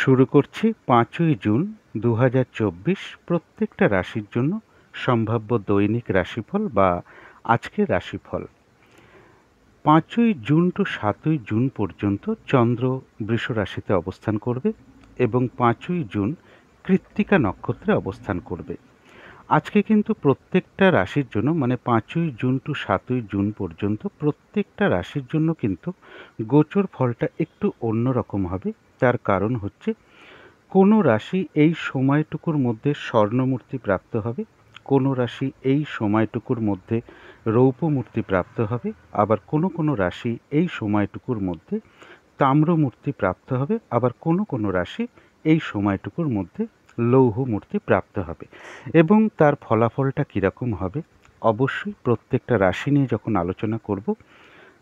শুরু করছি ৫ই জুন ২০২৪ প্রত্যেকটা রাশির জন্য সম্ভাব্য দৈনিক রাশিফল বা আজকের রাশিফল। ৫ই জুন টু ৭ই জুন পর্যন্ত চন্দ্র বৃষ রাশিতে অবস্থান করবে এবং ৫ই জুন কৃত্তিকা নক্ষত্রে অবস্থান করবে। আজকে কিন্তু প্রত্যেকটা রাশির জন্য মানে ৫ই জুন টু ৭ই জুন পর্যন্ত প্রত্যেকটা রাশির জন্য কিন্তু গোচর ফলটা একটু অন্যরকম হবে। তার কারণ হচ্ছে কোনো রাশি এই সময়টুকুর মধ্যে স্বর্ণমূর্তি প্রাপ্ত হবে, কোনো রাশি এই সময়টুকুর মধ্যে রৌপ্যমূর্তি প্রাপ্ত হবে, আবার কোনো কোনো রাশি এই সময়টুকুর মধ্যে তাম্রমূর্তি প্রাপ্ত হবে, আবার কোনো কোনো রাশি এই সময়টুকুর মধ্যে লৌহ মূর্তি প্রাপ্ত হবে। এবং তার ফলাফলটা কীরকম হবে অবশ্যই প্রত্যেকটা রাশি নিয়ে যখন আলোচনা করব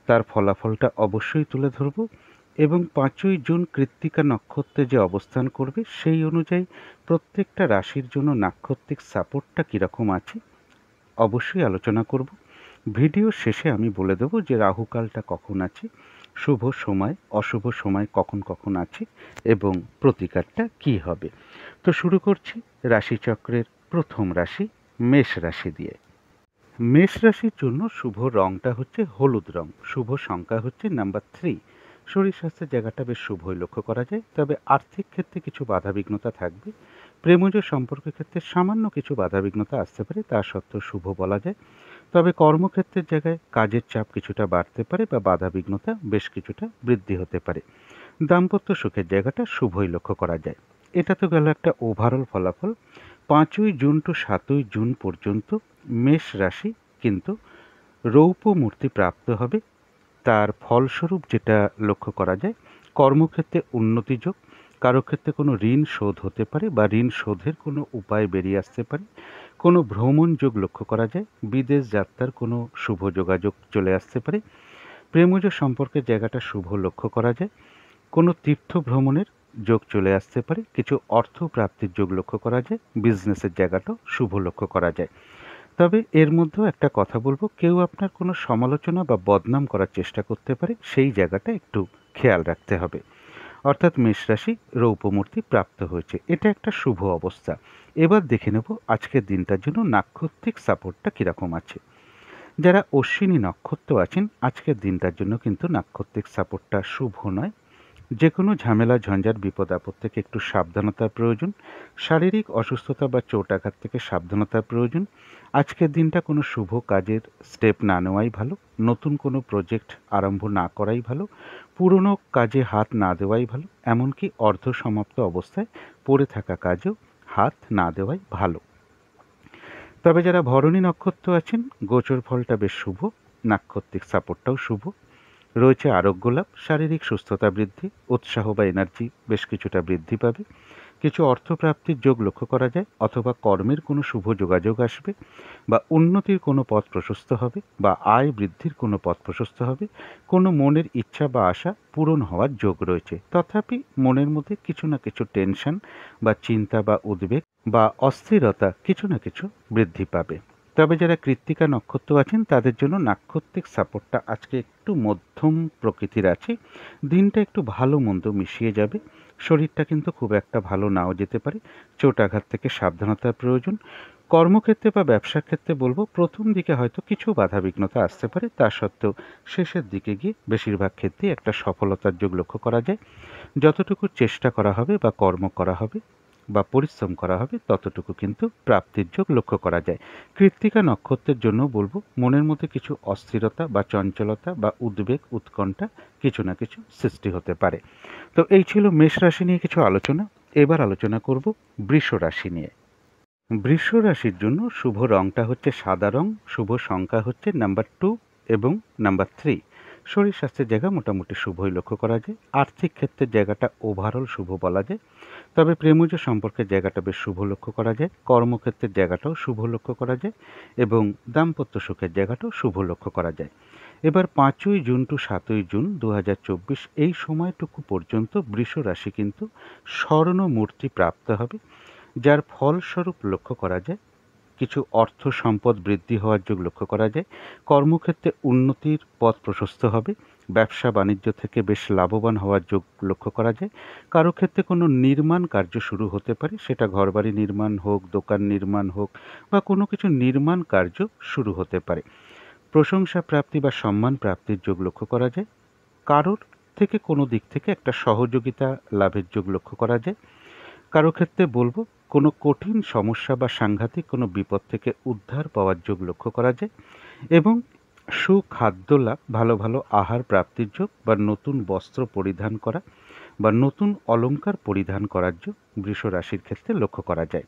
তার ফলাফলটা অবশ্যই তুলে ধরব এবং ৫ই জুন কৃত্তিকা নক্ষত্রে যে অবস্থান করবে সেই অনুযায়ী প্রত্যেকটা রাশির জন্য নাক্ষত্রিক সাপোর্টটা কীরকম আছে অবশ্যই আলোচনা করব। ভিডিও শেষে আমি বলে দেবো যে রাহুকালটা কখন আছে, শুভ সময় অশুভ সময় কখন কখন আছে এবং প্রতিকারটা কী হবে। তো শুরু করছি রাশিচক্রের প্রথম রাশি মেষ রাশি দিয়ে। মেষ রাশির জন্য শুভ রংটা হচ্ছে হলুদ রং, শুভ সংখ্যা হচ্ছে নাম্বার 3। শরীর স্বাস্থ্যের জায়গাটা বেশ শুভই লক্ষ্য করা যায়, তবে আর্থিক ক্ষেত্রে কিছু বাধাবিঘ্নতা থাকবে। প্রেমজ সম্পর্কের ক্ষেত্রে সামান্য কিছু বাধাবিঘ্নতা আসতে পারে, তা সত্ত্বেও শুভ বলা যায়। তবে কর্মক্ষেত্রের জায়গায় কাজের চাপ কিছুটা বাড়তে পারে বা বাধাবিঘ্নতা বেশ কিছুটা বৃদ্ধি হতে পারে। দাম্পত্য সুখের জায়গাটা শুভই লক্ষ্য করা যায়। এটা তো গেল একটা ওভারঅল ফলাফল। ৫ই জুন টু ৭ই জুন পর্যন্ত মেষ রাশি কিন্তু রৌপ্য মূর্তি প্রাপ্ত হবে। তার ফলস্বরূপ যেটা লক্ষ্য করা যায় কর্মক্ষেত্রে উন্নতিযোগ, কারো ক্ষেত্রে কোনো ঋণ শোধ হতে পারে বা ঋণ শোধের কোনো উপায় বেরিয়ে আসতে পারে, কোনো ভ্রমণ যোগ লক্ষ্য করা যায়, বিদেশ যাত্রার কোনো শুভ যোগাযোগ চলে আসতে পারে, প্রেমজ সম্পর্কের জায়গাটা শুভ লক্ষ্য করা যায়, কোনো তীর্থ ভ্রমণের যোগ চলে আসতে পারে, কিছু অর্থ প্রাপ্তির যোগ লক্ষ্য করা যায়, বিজনেসের জায়গাটাও শুভ লক্ষ্য করা যায়। তবে এর মধ্যেও একটা কথা বলবো, কেউ আপনার কোনো সমালোচনা বা বদনাম করার চেষ্টা করতে পারে, সেই জায়গাটা একটু খেয়াল রাখতে হবে। অর্থাৎ মেষ রাশি রৌপ্যমূর্তি প্রাপ্ত হয়েছে, এটা একটা শুভ অবস্থা। এবার দেখে নেব আজকের দিনটার জন্য নাক্ষত্রিক সাপোর্টটা কীরকম আছে। যারা অশ্বিনী নক্ষত্র আছেন আজকের দিনটার জন্য কিন্তু নাক্ষত্রিক সাপোর্টটা শুভ নয়। যে কোনো ঝামেলা ঝঞ্ঝাট বিপদ আপদ থেকে একটু সাবধানতার প্রয়োজন, শারীরিক অসুস্থতা বা চোট আঘাত থেকে সাবধানতার প্রয়োজন। আজকের দিনটা কোনো শুভ কাজের স্টেপ না নেওয়াই ভালো, নতুন কোনো প্রজেক্ট আরম্ভ না করাই ভালো, পুরনো কাজে হাত না দেওয়াই ভালো, এমনকি অর্ধ সমাপ্ত অবস্থায় পড়ে থাকা কাজেও হাত না দেওয়াই ভালো। তবে যারা ভরণী নক্ষত্র আছেন গোচর ফলটা বেশ শুভ, নাক্ষত্রিক সাপোর্টটাও শুভ রয়েছে। আরোগ্য লাভ, শারীরিক সুস্থতা বৃদ্ধি, উৎসাহ বা এনার্জি বেশ কিছুটা বৃদ্ধি পাবে, কিছু অর্থপ্রাপ্তির যোগ লক্ষ্য করা যায়, অথবা কর্মের কোনো শুভ যোগাযোগ আসবে বা উন্নতির কোনো পথ প্রশস্ত হবে বা আয় বৃদ্ধির কোনো পথ প্রশস্ত হবে, কোনো মনের ইচ্ছা বা আশা পূরণ হওয়ার যোগ রয়েছে। তথাপি মনের মধ্যে কিছু না কিছু টেনশন বা চিন্তা বা উদ্বেগ বা অস্থিরতা কিছু না কিছু বৃদ্ধি পাবে। তবে যারা কৃত্তিকা নক্ষত্র আছেন তাদের জন্য নাক্ষত্রিক সাপোর্টটা আজকে একটু মধ্যম প্রকৃতির আছে, দিনটা একটু ভালো মন্দ মিশিয়ে যাবে। শরীরটা কিন্তু খুব একটা ভালো নাও যেতে পারে, চোট আঘাত থেকে সাবধানতার প্রয়োজন। কর্মক্ষেত্রে বা ব্যবসার ক্ষেত্রে বলবো প্রথম দিকে হয়তো কিছু বাধাবিঘ্নতা আসতে পারে, তা সত্ত্বেও শেষের দিকে গিয়ে বেশিরভাগ ক্ষেত্রেই একটা সফলতার যোগ লক্ষ্য করা যায়। যতটুকু চেষ্টা করা হবে বা কর্ম করা হবে বা পরিশ্রম করা হবে ততটুকু কিন্তু প্রাপ্তির যোগ লক্ষ্য করা যায়। কৃত্তিকা নক্ষত্রের জন্য বলবো মনের মধ্যে কিছু অস্থিরতা বা চঞ্চলতা বা উদ্বেগ উৎকণ্ঠা কিছু না কিছু সৃষ্টি হতে পারে। তো এই ছিল মেষ রাশি নিয়ে কিছু আলোচনা। এবার আলোচনা করব বৃষ রাশি নিয়ে। বৃষ রাশির জন্য শুভ রংটা হচ্ছে সাদা রং, শুভ সংখ্যা হচ্ছে নাম্বার 2 এবং নাম্বার 3। শরীর স্বাস্থ্যের জায়গা মোটামুটি শুভই লক্ষ্য করা যায়। আর্থিক ক্ষেত্রের জায়গাটা ওভারঅল শুভ বলা যায়। তবে প্রেমজ সম্পর্কের জায়গাটা বেশ শুভ লক্ষ্য করা যায়, কর্মক্ষেত্রের জায়গাটাও শুভ লক্ষ্য করা যায় এবং দাম্পত্য সুখের জায়গাটাও শুভ লক্ষ্য করা যায়। এবার 5ই জুন টু 7ই জুন 2024 এই সময়টুকু পর্যন্ত বৃষ রাশি কিন্তু স্বর্ণ মূর্তি প্রাপ্ত হবে, যার ফলস্বরূপ লক্ষ্য করা যায় কিছু অর্থ সম্পদ বৃদ্ধি হওয়ার যোগ লক্ষ্য করা যায়, কর্মক্ষেত্রে উন্নতির পথ প্রশস্ত হবে, ব্যবসা বাণিজ্য থেকে বেশ লাভবান হওয়ার যোগ লক্ষ্য করা যায়। কারো ক্ষেত্রে কোনো নির্মাণ কার্য শুরু হতে পারে, সেটা ঘরবাড়ি নির্মাণ হোক, দোকান নির্মাণ হোক বা কোনো কিছু নির্মাণ কার্য শুরু হতে পারে। প্রশংসা প্রাপ্তি বা সম্মান প্রাপ্তির যোগ লক্ষ্য করা যায়। কারোর থেকে কোনো দিক থেকে একটা সহযোগিতা লাভের যোগ লক্ষ্য করা যায়। কারো ক্ষেত্রে বলবো কোনো কঠিন সমস্যা বা সাংঘাতিক কোনো বিপদ থেকে উদ্ধার পাওয়ার যোগ লক্ষ্য করা যায় এবং সুখাদ্য লাভ, ভালো ভালো আহার প্রাপ্তির যোগ বা নতুন বস্ত্র পরিধান করা বা নতুন অলংকার পরিধান করার যোগ বৃষ রাশির ক্ষেত্রে লক্ষ্য করা যায়।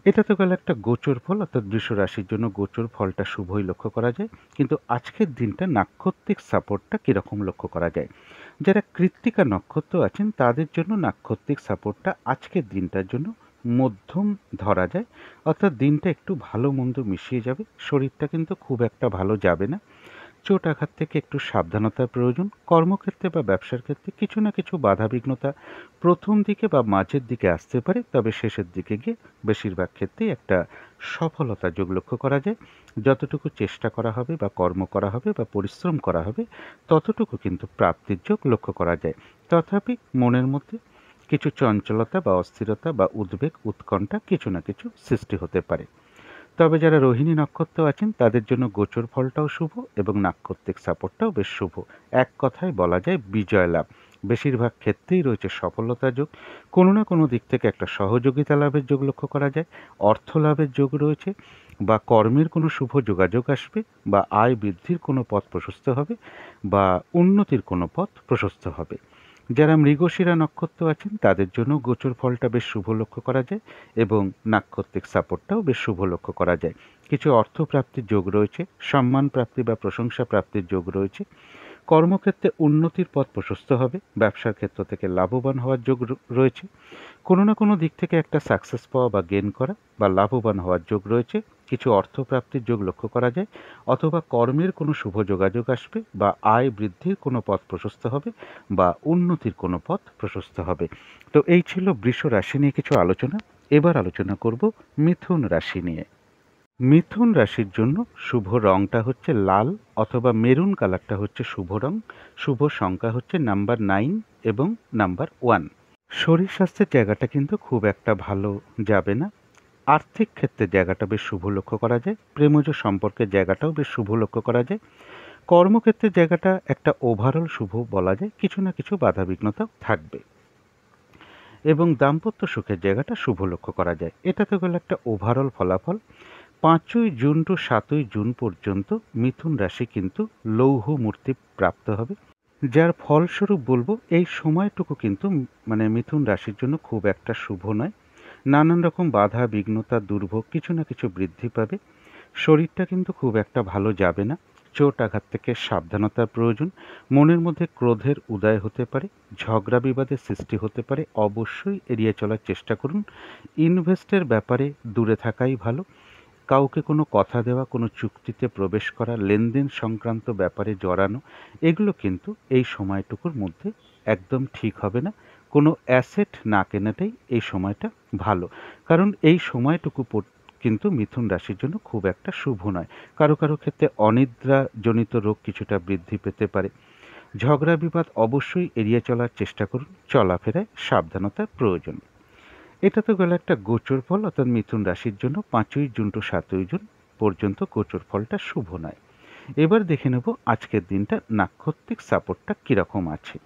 এটা তো গেল একটা গোচর ফল, অর্থাৎ বৃষ রাশির জন্য গোচর ফলটা শুভই লক্ষ্য করা যায়। কিন্তু আজকের দিনটা নাক্ষত্রিক সাপোর্টটা কীরকম লক্ষ্য করা যায়? যারা কৃত্তিকা নক্ষত্র আছেন তাদের জন্য নাক্ষত্রিক সাপোর্টটা আজকের দিনটার জন্য মধ্যম ধরা যায়, অর্থাৎ দিনটা একটু ভালো মন্দ মিশিয়ে যাবে। শরীরটা কিন্তু খুব একটা ভালো যাবে না। চোট আঘাত থেকে একটু সাবধানতার প্রয়োজন। কর্মক্ষেত্রে বা ব্যবসার ক্ষেত্রে কিছু না কিছু বাধাবিঘ্নতা প্রথম দিকে বা মাঝের দিকে আসতে পারে, তবে শেষের দিকে গিয়ে বেশিরভাগ ক্ষেত্রেই একটা সফলতা যোগ লক্ষ্য করা যায়। যতটুকু চেষ্টা করা হবে বা কর্ম করা হবে বা পরিশ্রম করা হবে ততটুকু কিন্তু প্রাপ্তির যোগ লক্ষ্য করা যায়। তথাপি মনের মধ্যে কিছু চঞ্চলতা বা অস্থিরতা বা উদ্বেগ উৎকণ্ঠা কিছু না কিছু সৃষ্টি হতে পারে। তবে যারা রোহিণী নক্ষত্র আছেন তাদের জন্য গোচর ফলটাও শুভ এবং নাক্ষত্রিক সাপোর্টটাও বেশ শুভ। এক কথায় বলা যায় বিজয় লাভ। বেশিরভাগ ক্ষেত্রেই রয়েছে সফলতা যোগ। কোনো না কোনো দিক থেকে একটা সহযোগিতা লাভের যোগ লক্ষ্য করা যায়। অর্থ লাভের যোগ রয়েছে বা কর্মের কোনো শুভ যোগাযোগ আসবে বা আয় বৃদ্ধির কোনো পথ প্রশস্ত হবে বা উন্নতির কোনো পথ প্রশস্ত হবে। যারা মৃগশিরা নক্ষত্র আছেন তাদের জন্য গোচর ফলটা বেশ শুভ লক্ষ্য করা যায় এবং নাক্ষত্রিক সাপোর্টটাও বেশ শুভ লক্ষ্য করা যায়। কিছু অর্থ প্রাপ্তির যোগ রয়েছে, সম্মান প্রাপ্তি বা প্রশংসা প্রাপ্তির যোগ রয়েছে। কর্মক্ষেত্রে উন্নতির পথ প্রশস্ত হবে। ব্যবসার ক্ষেত্র থেকে লাভবান হওয়ার যোগ রয়েছে। কোনো না কোনো দিক থেকে একটা সাকসেস পাওয়া বা গেন করা বা লাভবান হওয়ার যোগ রয়েছে। কিছু অর্থ প্রাপ্তির যোগ লক্ষ্য করা যায়, অথবা কর্মের কোনো শুভ যোগাযোগ আসবে বা আয় বৃদ্ধির কোনো পথ প্রশস্ত হবে বা উন্নতির কোনো পথ প্রশস্ত হবে। তো এই ছিল বৃষ রাশি নিয়ে কিছু আলোচনা। এবার আলোচনা করব মিথুন রাশি নিয়ে। মিথুন রাশির জন্য শুভ রংটা হচ্ছে লাল অথবা মেরুন কালারটা হচ্ছে শুভ রং। শুভ সংখ্যা হচ্ছে নাম্বার 9 এবং নাম্বার 1। শরীর স্বাস্থ্যের জায়গাটা কিন্তু খুব একটা ভালো যাবে না। আর্থিক ক্ষেত্রে জায়গাটা বেশ শুভ লক্ষ্য করা যায়। প্রেমজ সম্পর্কের জায়গাটাও বেশ শুভ লক্ষ্য করা যায়। কর্মক্ষেত্রের জায়গাটা একটা ওভারঅল শুভ বলা যায়, কিছু না কিছু বাধাবিঘ্নতা থাকবে এবং দাম্পত্য সুখের জায়গাটা শুভ লক্ষ্য করা যায়। এটা তো গেল একটা ওভারঅল ফলাফল। 5ই জুন টু 7ই জুন পর্যন্ত মিথুন রাশি কিন্তু লৌহ মূর্তি প্রাপ্ত হবে, যার ফলস্বরূপ বলবো এই সময়টুকু কিন্তু মিথুন রাশির জন্য খুব একটা শুভ নয়। নানান রকম বাধা বিঘ্নতা দুর্ভোগ কিছু না কিছু বৃদ্ধি পাবে। শরীরটা কিন্তু খুব একটা ভালো যাবে না। চোট আঘাত থেকে সাবধানতার প্রয়োজন। মনের মধ্যে ক্রোধের উদয় হতে পারে, ঝগড়া বিবাদের সৃষ্টি হতে পারে, অবশ্যই এড়িয়ে চলার চেষ্টা করুন। ইনভেস্টের ব্যাপারে দূরে থাকাই ভালো। কাউকে কোনো কথা দেওয়া, কোনো চুক্তিতে প্রবেশ করা, লেনদেন সংক্রান্ত ব্যাপারে জড়ানো, এগুলো কিন্তু এই সময়টুকুর মধ্যে একদম ঠিক হবে না। কোনো অ্যাসেট না কেনাটাই এই সময়টা ভালো, কারণ এই সময়টুকু কিন্তু মিথুন রাশির জন্য খুব একটা শুভ নয়। কারো কারো ক্ষেত্রে অনিদ্রাজনিত রোগ কিছুটা বৃদ্ধি পেতে পারে। ঝগড়া বিবাদ অবশ্যই এড়িয়ে চলার চেষ্টা করুন। চলাফেরায় সাবধানতার প্রয়োজন। এটা তো গেল একটা গোচর ফল, অর্থাৎ মিথুন রাশির জন্য 5ই জুন টু 7ই জুন পর্যন্ত গোচর ফলটা শুভ নয়। এবার দেখে নেব আজকের দিনটা নাক্ষত্রিক সাপোর্টটা কীরকম আছে।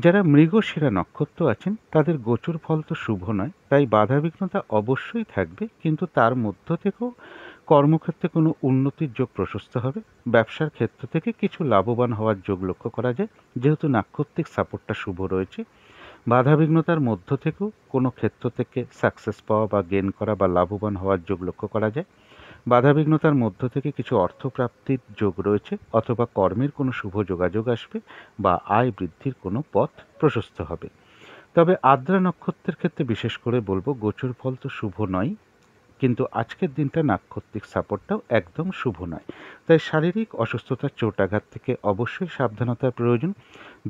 যারা মৃগশিরা নক্ষত্র আছেন তাদের গোচর ফল তো শুভ নয়, তাই বাধাবিঘ্নতা অবশ্যই থাকবে, কিন্তু তার মধ্য থেকেও কর্মক্ষেত্রে কোনো উন্নতির যোগ প্রশস্ত হবে। ব্যবসার ক্ষেত্র থেকে কিছু লাভবান হওয়ার যোগ লক্ষ্য করা যায়, যেহেতু নাক্ষত্রিক সাপোর্টটা শুভ রয়েছে। বাধাবিঘ্নতার মধ্য থেকেও কোনো ক্ষেত্র থেকে সাকসেস পাওয়া বা গেন করা বা লাভবান হওয়ার যোগ লক্ষ্য করা যায়। বাধাবিঘ্নতার মধ্য থেকে কিছু অর্থপ্রাপ্তির যোগ রয়েছে, অথবা কর্মের কোনো শুভ যোগাযোগ আসবে বা আয় বৃদ্ধির কোনো পথ প্রশস্ত হবে। তবে আদ্রা নক্ষত্রের ক্ষেত্রে বিশেষ করে বলবো গোচর ফল তো শুভ নয়, কিন্তু আজকের দিনটা নাক্ষত্রিক সাপোর্টটাও একদম শুভ নয়। তাই শারীরিক অসুস্থতার চোটাঘাত থেকে অবশ্যই সাবধানতার প্রয়োজন।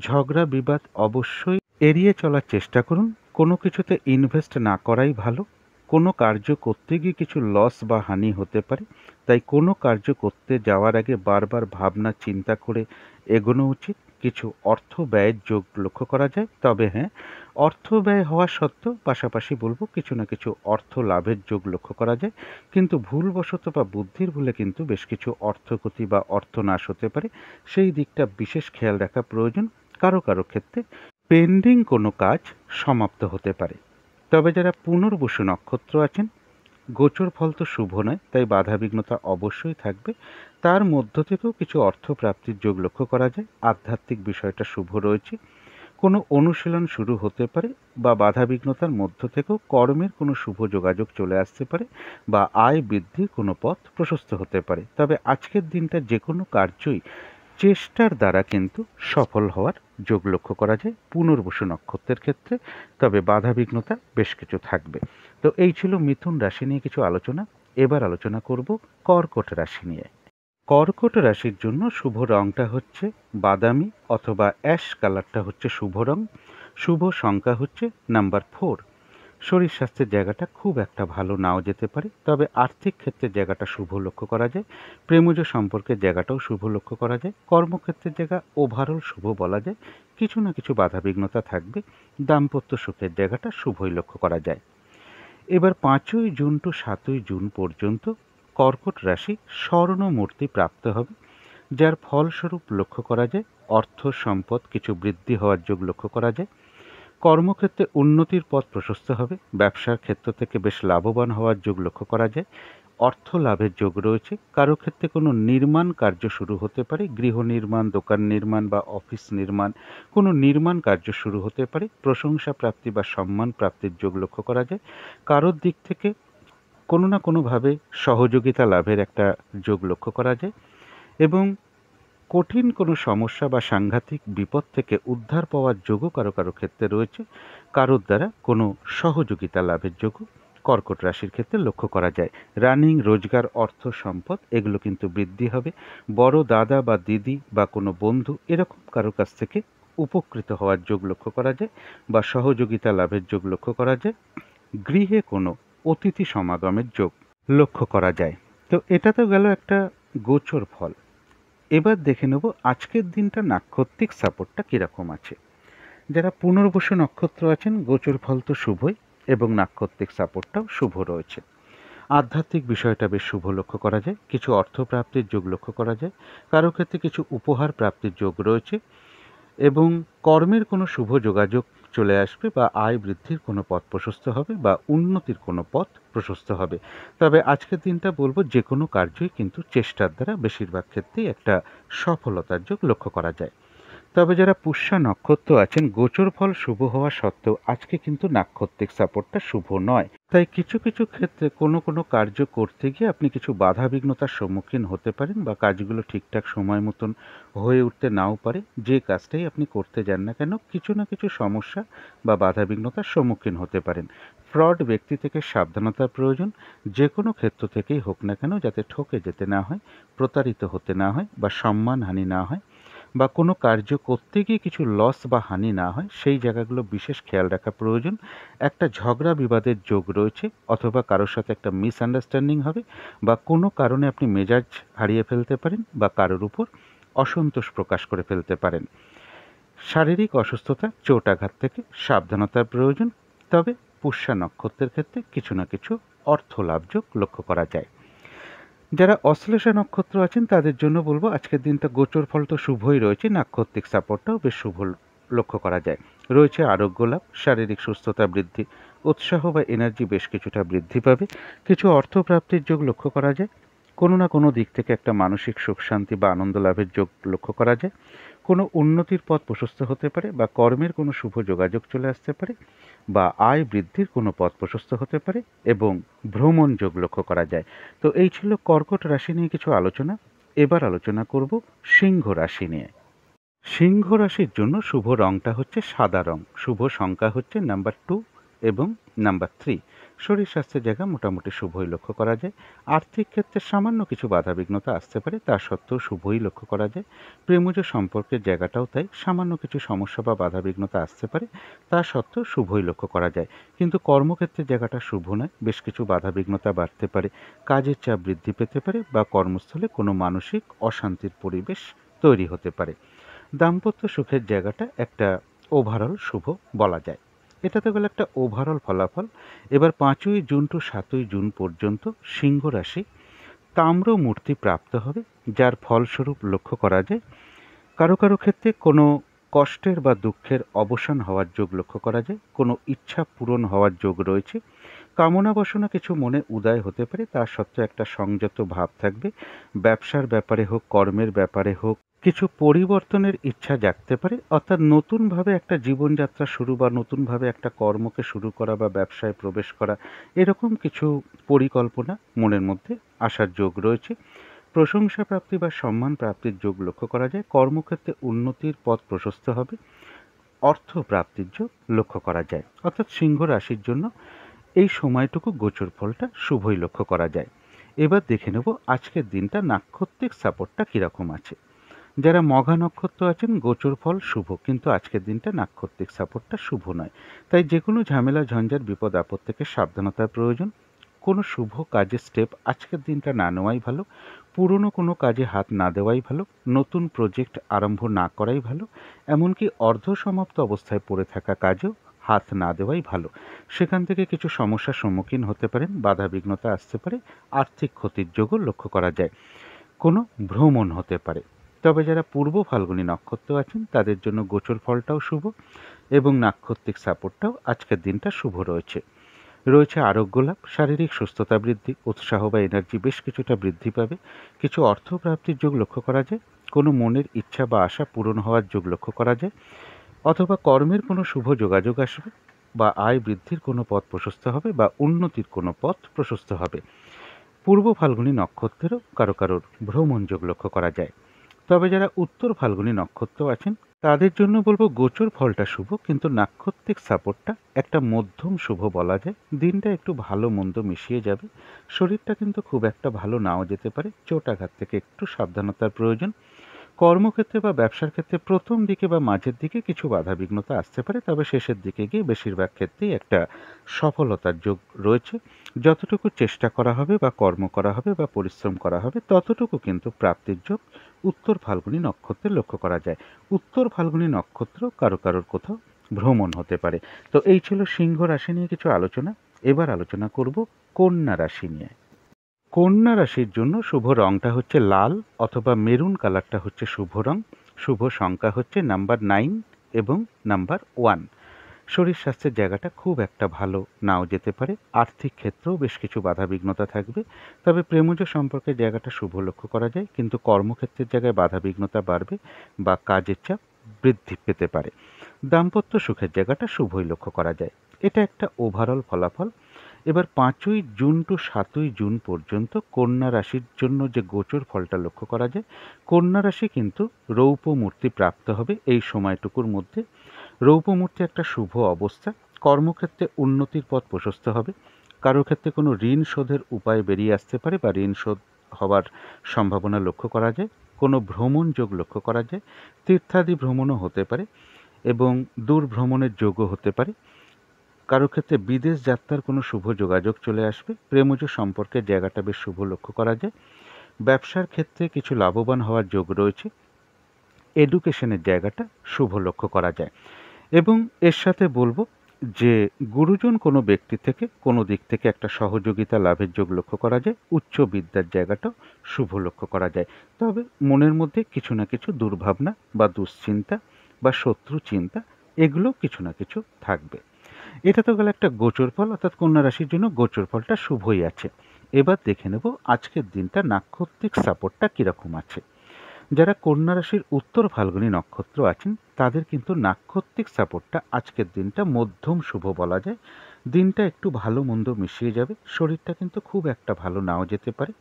ঝগড়া বিবাদ অবশ্যই এড়িয়ে চলার চেষ্টা করুন। কোনো কিছুতে ইনভেস্ট না করাই ভালো। কোনো কার্য করতে গিয়ে কিছু লস বা হানি হতে পারে, তাই কোনো কার্য করতে যাওয়ার আগে বারবার ভাবনা চিন্তা করে এগোনো উচিত। কিছু অর্থ ব্যয়ের যোগ লক্ষ্য করা যায়, তবে হ্যাঁ, অর্থ ব্যয় হওয়া সত্ত্বেও পাশাপাশি বলবো কিছু না কিছু অর্থ লাভের যোগ লক্ষ্য করা যায়। কিন্তু ভুলবশত বা বুদ্ধির ভুলে কিন্তু বেশ কিছু অর্থক্ষতি বা অর্থনাশ হতে পারে, সেই দিকটা বিশেষ খেয়াল রাখা প্রয়োজন। কারো কারো ক্ষেত্রে পেন্ডিং কোনো কাজ সমাপ্ত হতে পারে। তবে যারা পুনর্বসু নক্ষত্র আছেন, গোচর ফল তো শুভ নয়, তাই বাধাবিঘ্নতা অবশ্যই থাকবে। তার মধ্য থেকেও কিছু অর্থ প্রাপ্তির যোগ লক্ষ্য করা যায়। আধ্যাত্মিক বিষয়টা শুভ রয়েছে। কোনো অনুশীলন শুরু হতে পারে বা বাধাবিঘ্নতার মধ্য থেকেও কর্মের কোনো শুভ যোগাযোগ চলে আসতে পারে বা আয় বৃদ্ধির কোনো পথ প্রশস্ত হতে পারে। তবে আজকের দিনটা যে কোনো কার্যই চেষ্টার দ্বারা কিন্তু সফল হওয়ার যোগ লক্ষ্য করা যায় পুনর্বসু নক্ষত্রের ক্ষেত্রে। তবে বাধাবিঘ্নতা বেশ কিছু থাকবে। তো এই ছিল মিথুন রাশি নিয়ে কিছু আলোচনা। এবার আলোচনা করব কর্কট রাশি নিয়ে। কর্কট রাশির জন্য শুভ রংটা হচ্ছে বাদামি অথবা অ্যাশ কালারটা হচ্ছে শুভ রং। শুভ সংখ্যা হচ্ছে নাম্বার 4। শরীর স্বাস্থ্যের জায়গাটা খুব একটা ভালো নাও যেতে পারে, তবে আর্থিক ক্ষেত্রের জায়গাটা শুভ লক্ষ্য করা যায়। প্রেমজ সম্পর্কের জায়গাটাও শুভ লক্ষ্য করা যায়। কর্মক্ষেত্রের জায়গা ওভারঅল শুভ বলা যায়। কিছু না কিছু বাধাবিঘ্নতা থাকবে। দাম্পত্য সুখের জায়গাটা শুভই লক্ষ্য করা যায়। এবার 5ই জুন টু 7ই জুন পর্যন্ত কর্কট রাশি স্বর্ণমূর্তি প্রাপ্ত হবে, যার ফলস্বরূপ লক্ষ্য করা যায় অর্থ সম্পদ কিছু বৃদ্ধি হওয়ার যোগ লক্ষ্য করা যায়। কর্মক্ষেত্রে উন্নতির পথ প্রশস্ত হবে। ব্যবসার ক্ষেত্র থেকে বেশ লাভবান হওয়ার যোগ লক্ষ্য করা যায়। অর্থ লাভের যোগ রয়েছে। কারো ক্ষেত্রে কোনো নির্মাণ কার্য শুরু হতে পারে, গৃহ নির্মাণ, দোকান নির্মাণ বা অফিস নির্মাণ, কোনো নির্মাণ কার্য শুরু হতে পারে। প্রশংসা প্রাপ্তি বা সম্মান প্রাপ্তির যোগ লক্ষ্য করা যায়। কারোর দিক থেকে কোনো না কোনোভাবে সহযোগিতা লাভের একটা যোগ লক্ষ্য করা যায় এবং কঠিন কোনো সমস্যা বা সাংঘাতিক বিপদ থেকে উদ্ধার পাওয়ার যোগও কারো কারো ক্ষেত্রে রয়েছে। কারোর দ্বারা কোনো সহযোগিতা লাভের যোগও কর্কট রাশির ক্ষেত্রে লক্ষ্য করা যায়। রানিং, রোজগার, অর্থ সম্পদ এগুলো কিন্তু বৃদ্ধি হবে। বড় দাদা বা দিদি বা কোনো বন্ধু এরকম কারো কাছ থেকে উপকৃত হওয়ার যোগ লক্ষ্য করা যায় বা সহযোগিতা লাভের যোগ লক্ষ্য করা যায়। গৃহে কোনো অতিথি সমাগমের যোগ লক্ষ্য করা যায়। তো এটা তো গেল একটা গোচর ফল। এবার দেখে নেব আজকের দিনটা নাক্ষত্রিক সাপোর্টটা কীরকম আছে। যারা পুনর্বসু নক্ষত্র আছেন, গোচর ফল তো শুভই এবং নাক্ষত্রিক সাপোর্টটাও শুভ রয়েছে। আধ্যাত্মিক বিষয়টা বেশ শুভ লক্ষ্য করা যায়। কিছু অর্থ প্রাপ্তির যোগ লক্ষ্য করা যায়। কারো ক্ষেত্রে কিছু উপহার প্রাপ্তির যোগ রয়েছে এবং কর্মের কোনো শুভ যোগাযোগ চলে আসবে বা আয় বৃদ্ধির কোনো পথ প্রশস্ত হবে বা উন্নতির কোনো পথ প্রশস্ত হবে। তবে আজকের দিনটা বলবো যে কোনো কার্যই কিন্তু চেষ্টার দ্বারা বেশিরভাগ ক্ষেত্রেই একটা সফলতার যোগ লক্ষ্য করা যায়। তবে যারা পুষ্যা নক্ষত্র আছেন, গোচর ফল শুভ হওয়া সত্ত্বেও আজকে কিন্তু নাক্ষত্রিক সাপোর্টটা শুভ নয়। তাই কিছু কিছু ক্ষেত্রে কোনো কোনো কার্য করতে গিয়ে আপনি কিছু বাধা বিঘ্নতার সম্মুখীন হতে পারেন বা কাজগুলো ঠিকঠাক সময় মতন হয়ে উঠতে নাও পারে। যে কাজটাই আপনি করতে যান না কেন, কিছু না কিছু সমস্যা বা বাধা বিঘ্নতার সম্মুখীন হতে পারেন। ফ্রড ব্যক্তি থেকে সাবধানতার প্রয়োজন। যে কোনো ক্ষেত্র থেকেই হোক না কেন, যাতে ঠকে যেতে না হয়, প্রতারিত হতে না হয় বা সম্মানহানি না হয় বা কোনো কার্য করতে গিয়ে কিছু লস বা হানি না হয়, সেই জায়গাগুলো বিশেষ খেয়াল রাখা প্রয়োজন। একটা ঝগড়া বিবাদের যোগ রয়েছে অথবা কারোর সাথে একটা মিসআন্ডারস্ট্যান্ডিং হবে বা কোনো কারণে আপনি মেজাজ হারিয়ে ফেলতে পারেন বা কারোর উপর অসন্তোষ প্রকাশ করে ফেলতে পারেন। শারীরিক অসুস্থতা, চোট আঘাত থেকে সাবধানতার প্রয়োজন। তবে পুষ্যা নক্ষত্রের ক্ষেত্রে কিছু না কিছু অর্থ লাভযোগ লক্ষ্য করা যায়। যারা অশ্লেষা নক্ষত্র আছেন তাদের জন্য বলবো আজকের দিনটা গোচর ফল তো শুভই রয়েছে, নাক্ষত্রিক সাপোর্টটাও বেশ শুভ লক্ষ্য করা যায়। রয়েছে আরোগ্য লাভ, শারীরিক সুস্থতা বৃদ্ধি, উৎসাহ বা এনার্জি বেশ কিছুটা বৃদ্ধি পাবে। কিছু অর্থ প্রাপ্তির যোগ লক্ষ্য করা যায়। কোনো না কোনো দিক থেকে একটা মানসিক সুখ শান্তি বা আনন্দ লাভের যোগ লক্ষ্য করা যায়। কোনো উন্নতির পথ প্রশস্ত হতে পারে বা কর্মের কোনো শুভ যোগাযোগ চলে আসতে পারে বা আয় বৃদ্ধির কোনো পথ প্রশস্ত হতে পারে এবং ভ্রমণ যোগ লক্ষ্য করা যায়। তো এই ছিল কর্কট রাশি নিয়ে কিছু আলোচনা। এবার আলোচনা করব সিংহ রাশি নিয়ে। সিংহ রাশির জন্য শুভ রংটা হচ্ছে সাদা রং। শুভ সংখ্যা হচ্ছে নাম্বার 2 এবং নাম্বার 3, শরীর স্বাস্থ্যের জায়গা মোটামুটি শুভই লক্ষ্য করা যায়। আর্থিক ক্ষেত্রে সামান্য কিছু বাধাবিঘ্নতা আসতে পারে, তা সত্ত্বেও শুভই লক্ষ্য করা যায়। প্রেমজ সম্পর্কের জায়গাটাও তাই, সামান্য কিছু সমস্যা বা বাধাবিঘ্নতা আসতে পারে, তা সত্ত্বেও শুভই লক্ষ্য করা যায়। কিন্তু কর্মক্ষেত্রের জায়গাটা শুভ নয়, বেশ কিছু বাধাবিঘ্নতা বাড়তে পারে, কাজের চাপ বৃদ্ধি পেতে পারে বা কর্মস্থলে কোনো মানসিক অশান্তির পরিবেশ তৈরি হতে পারে। দাম্পত্য সুখের জায়গাটা একটা ওভারঅল শুভ বলা যায়। এটা তো গেল একটা ওভারঅল ফলাফল। এবার 5ই জুন টু 7ই জুন পর্যন্ত সিংহ রাশি তাম্র মূর্তি প্রাপ্ত হবে, যার ফলস্বরূপ লক্ষ্য করা যায় কারো কারো ক্ষেত্রে কোনো কষ্টের বা দুঃখের অবসান হওয়ার যোগ লক্ষ্য করা যায়, কোনো ইচ্ছা পূরণ হওয়ার যোগ রয়েছে, কামনা বাসনা কিছু মনে উদয় হতে পারে, তা সত্ত্বেও একটা সংযত ভাব থাকবে। ব্যবসার ব্যাপারে হোক, কর্মের ব্যাপারে হোক, কিছু পরিবর্তনের ইচ্ছা জাগতে পারে, অর্থাৎ নতুনভাবে একটা জীবনযাত্রা শুরু বা নতুনভাবে একটা কর্মকে শুরু করা বা ব্যবসায় প্রবেশ করা, এরকম কিছু পরিকল্পনা মনের মধ্যে আসার যোগ রয়েছে। প্রশংসা প্রাপ্তি বা সম্মান প্রাপ্তির যোগ লক্ষ্য করা যায়। কর্মক্ষেত্রে উন্নতির পথ প্রশস্ত হবে, অর্থ প্রাপ্তির যোগ লক্ষ্য করা যায়। অর্থাৎ সিংহ রাশির জন্য এই সময়টুকু গোচর ফলটা শুভই লক্ষ্য করা যায়। এবার দেখে নেব আজকের দিনটা নাক্ষত্রিক সাপোর্টটা কীরকম আছে। যারা মঘা নক্ষত্র আছেন গোচর ফল শুভ, কিন্তু আজকের দিনটা নাক্ষত্রিক সাপোর্টটা শুভ নয়। তাই যে কোনো ঝামেলা ঝঞ্ঝাট বিপদ আপদ থেকে সাবধানতার প্রয়োজন। কোনো শুভ কাজের স্টেপ আজকের দিনটা না নেওয়াই ভালো, পুরনো কোনো কাজে হাত না দেওয়াই ভালো, নতুন প্রজেক্ট আরম্ভ না করাই ভালো, এমনকি অর্ধসমাপ্ত অবস্থায় পড়ে থাকা কাজেও হাত না দেওয়াই ভালো। সেখান থেকে কিছু সমস্যার সম্মুখীন হতে পারেন, বাধা বিঘ্নতা আসতে পারে, আর্থিক ক্ষতির যোগও লক্ষ্য করা যায়, কোনো ভ্রমণ হতে পারে। তবে যারা পূর্ব ফাল্গুনী নক্ষত্র আছেন তাদের জন্য গোচর ফলটাও শুভ এবং নাক্ষত্রিক সাপোর্টটাও আজকের দিনটা শুভ রয়েছে। রয়েছে আরোগ্য লাভ, শারীরিক সুস্থতা বৃদ্ধি, উৎসাহ বা এনার্জি বেশ কিছুটা বৃদ্ধি পাবে, কিছু অর্থ প্রাপ্তির যোগ লক্ষ্য করা যায়, কোনো মনের ইচ্ছা বা আশা পূরণ হওয়ার যোগ লক্ষ্য করা যায়, অথবা কর্মের কোনো শুভ যোগাযোগ আসবে, বা আয় বৃদ্ধির কোনো পথ প্রশস্ত হবে বা উন্নতির কোনো পথ প্রশস্ত হবে। পূর্ব ফাল্গুনী নক্ষত্রেরও কারো কারোর ভ্রমণ যোগ লক্ষ্য করা যায়। তবে যারা উত্তর ফাল্গুনী নক্ষত্র আছেন তাদের জন্য বলবো গোচর ফলটা শুভ, কিন্তু নাক্ষত্রিক সাপোর্টটা একটা মধ্যম শুভ বলা যায়। দিনটা একটু ভালো মন্দ মিশিয়ে যাবে, শরীরটা কিন্তু খুব একটা ভালো নাও যেতে পারে, চোট আঘাত থেকে একটু সাবধানতার প্রয়োজন। কর্মক্ষেত্রে বা ব্যবসার ক্ষেত্রে প্রথম দিকে বা মাঝের দিকে কিছু বাধাবিঘ্নতা আসতে পারে, তবে শেষের দিকে গিয়ে বেশিরভাগ ক্ষেত্রেই একটা সফলতার যোগ রয়েছে। যতটুকু চেষ্টা করা হবে বা কর্ম করা হবে বা পরিশ্রম করা হবে ততটুকু কিন্তু প্রাপ্তির যোগ উত্তর ফাল্গুনী নক্ষত্রে লক্ষ্য করা যায়। উত্তর ফাল্গুনী নক্ষত্র কারো কারোর কোথাও ভ্রমণ হতে পারে। তো এই ছিল সিংহ রাশি নিয়ে কিছু আলোচনা। এবার আলোচনা করব কন্যা রাশি নিয়ে। কন্যা রাশির জন্য শুভ রংটা হচ্ছে লাল অথবা মেরুন কালারটা হচ্ছে শুভ রং। শুভ সংখ্যা হচ্ছে নাম্বার 9 এবং নাম্বার 1। শরীর স্বাস্থ্যের জায়গাটা খুব একটা ভালো নাও যেতে পারে, আর্থিক ক্ষেত্রেও বেশ কিছু বাধাবিঘ্নতা থাকবে, তবে প্রেমজ সম্পর্কের জায়গাটা শুভ লক্ষ্য করা যায়, কিন্তু কর্মক্ষেত্রের জায়গায় বাধাবিঘ্নতা বাড়বে বা কাজের চাপ বৃদ্ধি পেতে পারে। দাম্পত্য সুখের জায়গাটা শুভই লক্ষ্য করা যায়। এটা একটা ওভারঅল ফলাফল। এবার 5ই জুন টু 7ই জুন পর্যন্ত কন্যা রাশির জন্য যে গোচর ফলটা লক্ষ্য করা যায়, কন্যা রাশি কিন্তু রৌপ্য মূর্তি প্রাপ্ত হবে এই সময়টুকুর মধ্যে। রৌপ্য মূর্তি একটা শুভ অবস্থা। কর্মক্ষেত্রে উন্নতির পথ প্রশস্ত হবে, কারোর ক্ষেত্রে কোনো ঋণ শোধের উপায় বেরিয়ে আসতে পারে বা ঋণ শোধ হওয়ার সম্ভাবনা লক্ষ্য করা যায়, কোনো ভ্রমণ যোগ লক্ষ্য করা যায়, তীর্থাদি ভ্রমণও হতে পারে এবং দূর ভ্রমণের যোগও হতে পারে। কারো ক্ষেত্রে বিদেশ যাত্রার কোনো শুভ যোগাযোগ চলে আসবে। প্রেমজ সম্পর্কের জায়গাটা বেশ শুভ লক্ষ্য করা যায়। ব্যবসার ক্ষেত্রে কিছু লাভবান হওয়ার যোগ রয়েছে। এডুকেশনের জায়গাটা শুভ লক্ষ্য করা যায় এবং এর সাথে বলবো যে গুরুজন কোনো ব্যক্তি থেকে কোনো দিক থেকে একটা সহযোগিতা লাভের যোগ লক্ষ্য করা যায়। উচ্চ বিদ্যার জায়গাটাও শুভ লক্ষ্য করা যায়, তবে মনের মধ্যে কিছু না কিছু দুর্ভাবনা বা দুশ্চিন্তা বা শত্রু চিন্তা এগুলো কিছু না কিছু থাকবে। এটা তো গেল একটা গোচর ফল, অর্থাৎ কন্যা রাশির জন্য গোচর ফলটা শুভই আছে। এবার দেখে নেব আজকের দিনটা নাক্ষত্রিক সাপোর্টটা কীরকম আছে। যারা কন্যা রাশির উত্তর ফাল্গুনী নক্ষত্র আছেন তাদের কিন্তু নাক্ষত্রিক সাপোর্টটা আজকের দিনটা মধ্যম শুভ বলা যায়। দিনটা একটু ভালো মন্দ মিশিয়ে যাবে, শরীরটা কিন্তু খুব একটা ভালো নাও যেতে পারে,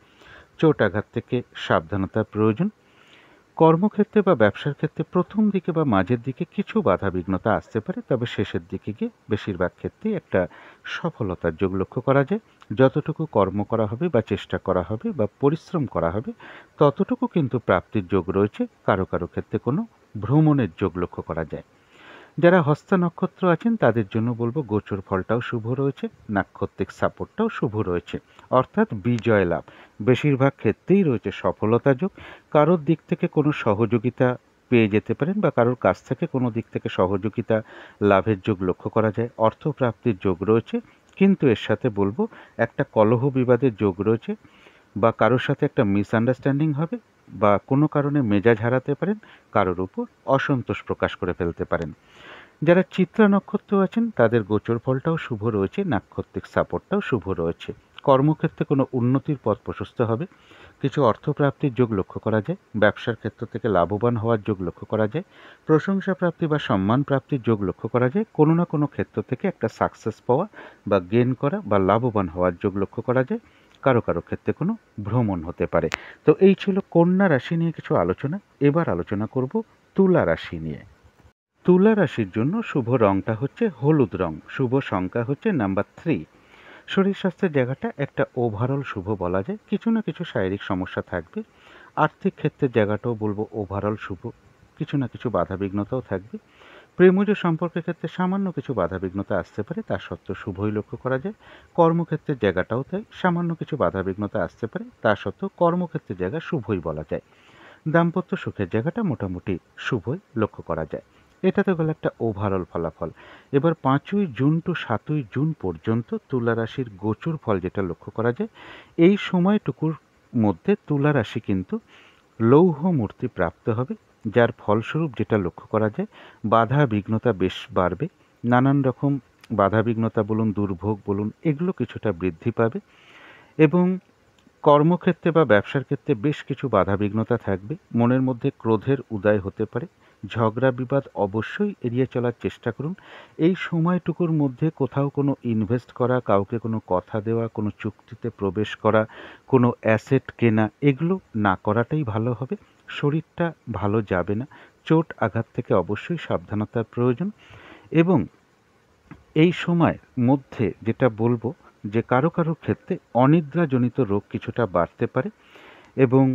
চোট আঘাত থেকে সাবধানতার প্রয়োজন। কর্মক্ষেত্রে বা ব্যবসার ক্ষেত্রে প্রথম দিকে বা মাঝের দিকে কিছু বাধা বিঘ্নতা আসতে পারে, তবে শেষের দিকে গিয়ে বেশিরভাগ ক্ষেত্রেই একটা সফলতার যোগ লক্ষ্য করা যায়। যতটুকু কর্ম করা হবে বা চেষ্টা করা হবে বা পরিশ্রম করা হবে ততটুকু কিন্তু প্রাপ্তির যোগ রয়েছে। কারো কারো ক্ষেত্রে কোনো ভ্রমণের যোগ লক্ষ্য করা যায়। যারা হস্তা নক্ষত্র আছেন তাদের জন্য বলবো গোচর ফলটাও শুভ রয়েছে, নাক্ষত্রিক সাপোর্টটাও শুভ রয়েছে, অর্থাৎ বিজয় লাভ। বেশিরভাগ ক্ষেত্রেই রয়েছে সফলতা যোগ। কারোর দিক থেকে কোনো সহযোগিতা পেয়ে যেতে পারেন বা কারোর কাছ থেকে কোনো দিক থেকে সহযোগিতা লাভের যোগ লক্ষ্য করা যায়। অর্থপ্রাপ্তির যোগ রয়েছে, কিন্তু এর সাথে বলবো একটা কলহ বিবাদের যোগ রয়েছে, বা কারোর সাথে একটা মিসআন্ডারস্ট্যান্ডিং হবে, বা কোনো কারণে মেজাজ হারাতে পারেন, কারোর উপর অসন্তোষ প্রকাশ করে ফেলতে পারেন। যারা চিত্রা নক্ষত্র আছেন তাদের গোচর ফলটাও শুভ রয়েছে, নাক্ষত্রিক সাপোর্টটাও শুভ রয়েছে। কর্মক্ষেত্রে কোনো উন্নতির পথ প্রশস্ত হবে, কিছু অর্থপ্রাপ্তির যোগ লক্ষ্য করা যায়, ব্যবসার ক্ষেত্র থেকে লাভবান হওয়ার যোগ লক্ষ্য করা যায়, প্রশংসা প্রাপ্তি বা সম্মান প্রাপ্তির যোগ লক্ষ্য করা যায়, কোনো না কোনো ক্ষেত্র থেকে একটা সাকসেস পাওয়া বা গেন করা বা লাভবান হওয়ার যোগ লক্ষ্য করা যায়। কারো কারো ক্ষেত্রে কোনো ভ্রমণ হতে পারে। তো এই ছিল কন্যা রাশি নিয়ে কিছু আলোচনা। এবার আলোচনা করব তুলা রাশি নিয়ে। তুলা রাশির জন্য শুভ রংটা হচ্ছে হলুদ রং, শুভ সংখ্যা হচ্ছে নাম্বার 3। শরীর স্বাস্থ্যের জায়গাটা একটা ওভারঅল শুভ বলা যায়। কিছু না কিছু শারীরিক সমস্যা থাকবে। আর্থিক ক্ষেত্রের জায়গাটাও বলবো ওভারঅল শুভ, কিছু না কিছু বাধাবিঘ্নতাও থাকবে। প্রেমজ সম্পর্কের ক্ষেত্রে সামান্য কিছু বাধাবিঘ্নতা আসতে পারে, তা সত্ত্বেও শুভই লক্ষ্য করা যায়। কর্মক্ষেত্রের জায়গাটাও তাই, সামান্য কিছু বাধাবিঘ্নতা আসতে পারে, তা সত্ত্বেও কর্মক্ষেত্রের জায়গা শুভই বলা যায়। দাম্পত্য সুখের জায়গাটা মোটামুটি শুভই লক্ষ্য করা যায়। এটা তো গেল একটা ওভারঅল ফলাফল। এবার 5ই জুন টু 7ই জুন পর্যন্ত তুলা রাশির গোচর ফল যেটা লক্ষ্য করা যায়, এই সময়টুকুর মধ্যে তুলা রাশি কিন্তু লৌহ মূর্তি প্রাপ্ত হবে, যার ফলস্বরূপ যেটা লক্ষ্য করা যায় বাধা বিঘ্নতা বেশ বাড়বে। নানান রকম বাধা বিঘ্নতা বলুন, দুর্ভোগ বলুন, এগুলো কিছুটা বৃদ্ধি পাবে। এবং কর্মক্ষেত্রে বা ব্যবসার ক্ষেত্রে বেশ কিছু বাধাবিঘ্নতা থাকবে। মনের মধ্যে ক্রোধের উদয় হতে পারে। ঝগড়া বিবাদ অবশ্যই এড়িয়ে চলার চেষ্টা করুন। এই সময়টুকুর মধ্যে কোথাও কোনো ইনভেস্ট করা, কাউকে কোনো কথা দেওয়া, কোনো চুক্তিতে প্রবেশ করা, কোনো অ্যাসেট কেনা, এগুলো না করাটাই ভালো হবে। শরীরটা ভালো যাবে না। চোট আঘাত থেকে অবশ্যই সাবধানতার প্রয়োজন। এবং এই সময়ের মধ্যে যেটা বলবো যে কারো কারো ক্ষেত্রে অনিদ্রাজনিত রোগ কিছুটা বাড়তে পারে, এবং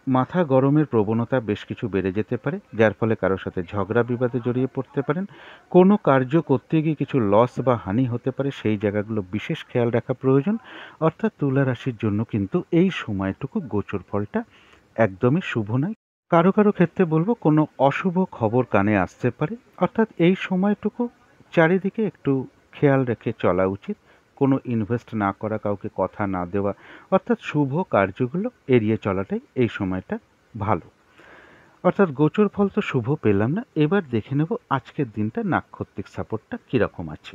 মাথা গরমের প্রবণতা বেশ কিছু বেড়ে যেতে পারে, যার ফলে কারোর সাথে ঝগড়া বিবাদে জড়িয়ে পড়তে পারেন। কোনো কার্য করতে গিয়ে কিছু লস বা হানি হতে পারে, সেই জায়গাগুলো বিশেষ খেয়াল রাখা প্রয়োজন। অর্থাৎ তুলা রাশির জন্য কিন্তু এই সময়টুকু গোচর ফলটা একদমই শুভ নয়। কারো কারো ক্ষেত্রে বলবো কোনো অশুভ খবর কানে আসতে পারে, অর্থাৎ এই সময়টুকু চারিদিকে একটু খেয়াল রেখে চলা উচিত। কোনো ইনভেস্ট না করা, কাউকে কথা না দেওয়া, অর্থাৎ শুভ কার্যগুলো এড়িয়ে চলাটাই এই সময়টা ভালো। অর্থাৎ গোচর ফল তো শুভ পেলাম না, এবার দেখে নেব আজকের দিনটা নাক্ষত্রিক সাপোর্টটা কীরকম আছে।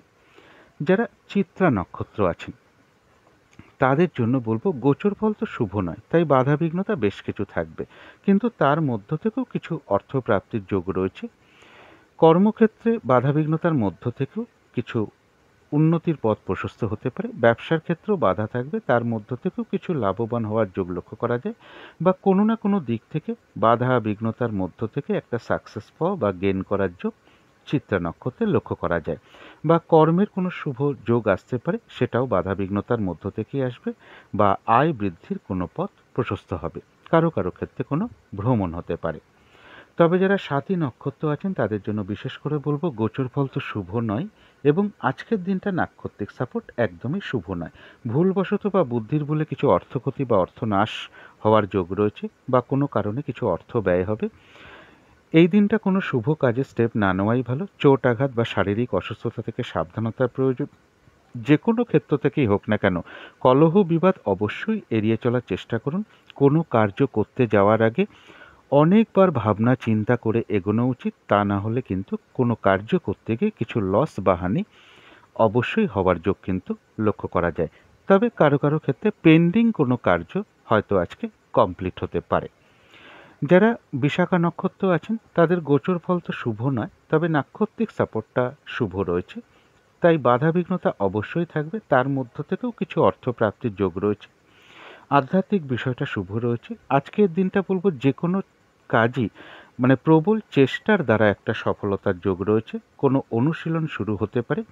যারা চিত্রা নক্ষত্র আছেন তাদের জন্য বলবো গোচর ফল তো শুভ নয়, তাই বাধাবিঘ্নতা বেশ কিছু থাকবে, কিন্তু তার মধ্য থেকেও কিছু অর্থপ্রাপ্তির যোগ রয়েছে। কর্মক্ষেত্রে বাধাবিঘ্নতার মধ্য থেকেও কিছু উন্নতির পথ প্রশস্ত হতে পারে। ব্যবসার ক্ষেত্রেও বাধা থাকবে, তার মধ্য থেকেও কিছু লাভবান হওয়ার যোগ লক্ষ্য করা যায়, বা কোনো না কোনো দিক থেকে বাধা বিঘ্নতার মধ্য থেকে একটা সাকসেস পাওয়া বা গেন করার যোগ চিত্রা নক্ষত্রে লক্ষ্য করা যায়। বা কর্মের কোনো শুভ যোগ আসতে পারে, সেটাও বাধা বিঘ্নতার মধ্য থেকেই আসবে, বা আয় বৃদ্ধির কোনো পথ প্রশস্ত হবে। কারো কারো ক্ষেত্রে কোনো ভ্রমণ হতে পারে। তবে যারা স্বাতী নক্ষত্র আছেন তাদের জন্য বিশেষ করে বলবো গোচর ফল তো শুভ নয়, এবং আজকের দিনটা নাক্ষত্রিক সাপোর্ট একদমই শুভ নয়। ভুলবশত বা বুদ্ধির ভুলে কিছু অর্থক্ষতি বা অর্থনাশ হওয়ার যোগ রয়েছে, বা কোনো কারণে কিছু অর্থ ব্যয় হবে। এই দিনটা কোনো শুভ কাজে স্টেপ না নেওয়াই ভালো। চোট আঘাত বা শারীরিক অসুস্থতা থেকে সাবধানতার প্রয়োজন। যে কোনো ক্ষেত্র থেকেই হোক না কেন, কলহ বিবাদ অবশ্যই এড়িয়ে চলার চেষ্টা করুন। কোনো কার্য করতে যাওয়ার আগে অনেকবার ভাবনা চিন্তা করে এগোনো উচিত, তা না হলে কিন্তু কোনো কার্য করতে গিয়ে কিছু লস বা হানি অবশ্যই হওয়ার যোগ কিন্তু লক্ষ্য করা যায়। তবে কারো কারো ক্ষেত্রে পেন্ডিং কোনো কার্য হয়তো আজকে কমপ্লিট হতে পারে। যারা বিশাখা নক্ষত্র আছেন তাদের গোচর ফল তো শুভ নয়, তবে নাক্ষত্রিক সাপোর্টটা শুভ রয়েছে, তাই বাধা বিঘ্নতা অবশ্যই থাকবে, তার মধ্য থেকেও কিছু অর্থপ্রাপ্তির যোগ রয়েছে। আধ্যাত্মিক বিষয়টা শুভ রয়েছে। আজকের দিনটা বলবো যে কোনো কাজই মানে প্রবল চেষ্টার দ্বারা একটা সফলতার যোগ রয়েছে, কোনো অনুশীলন শুরু হতে পারে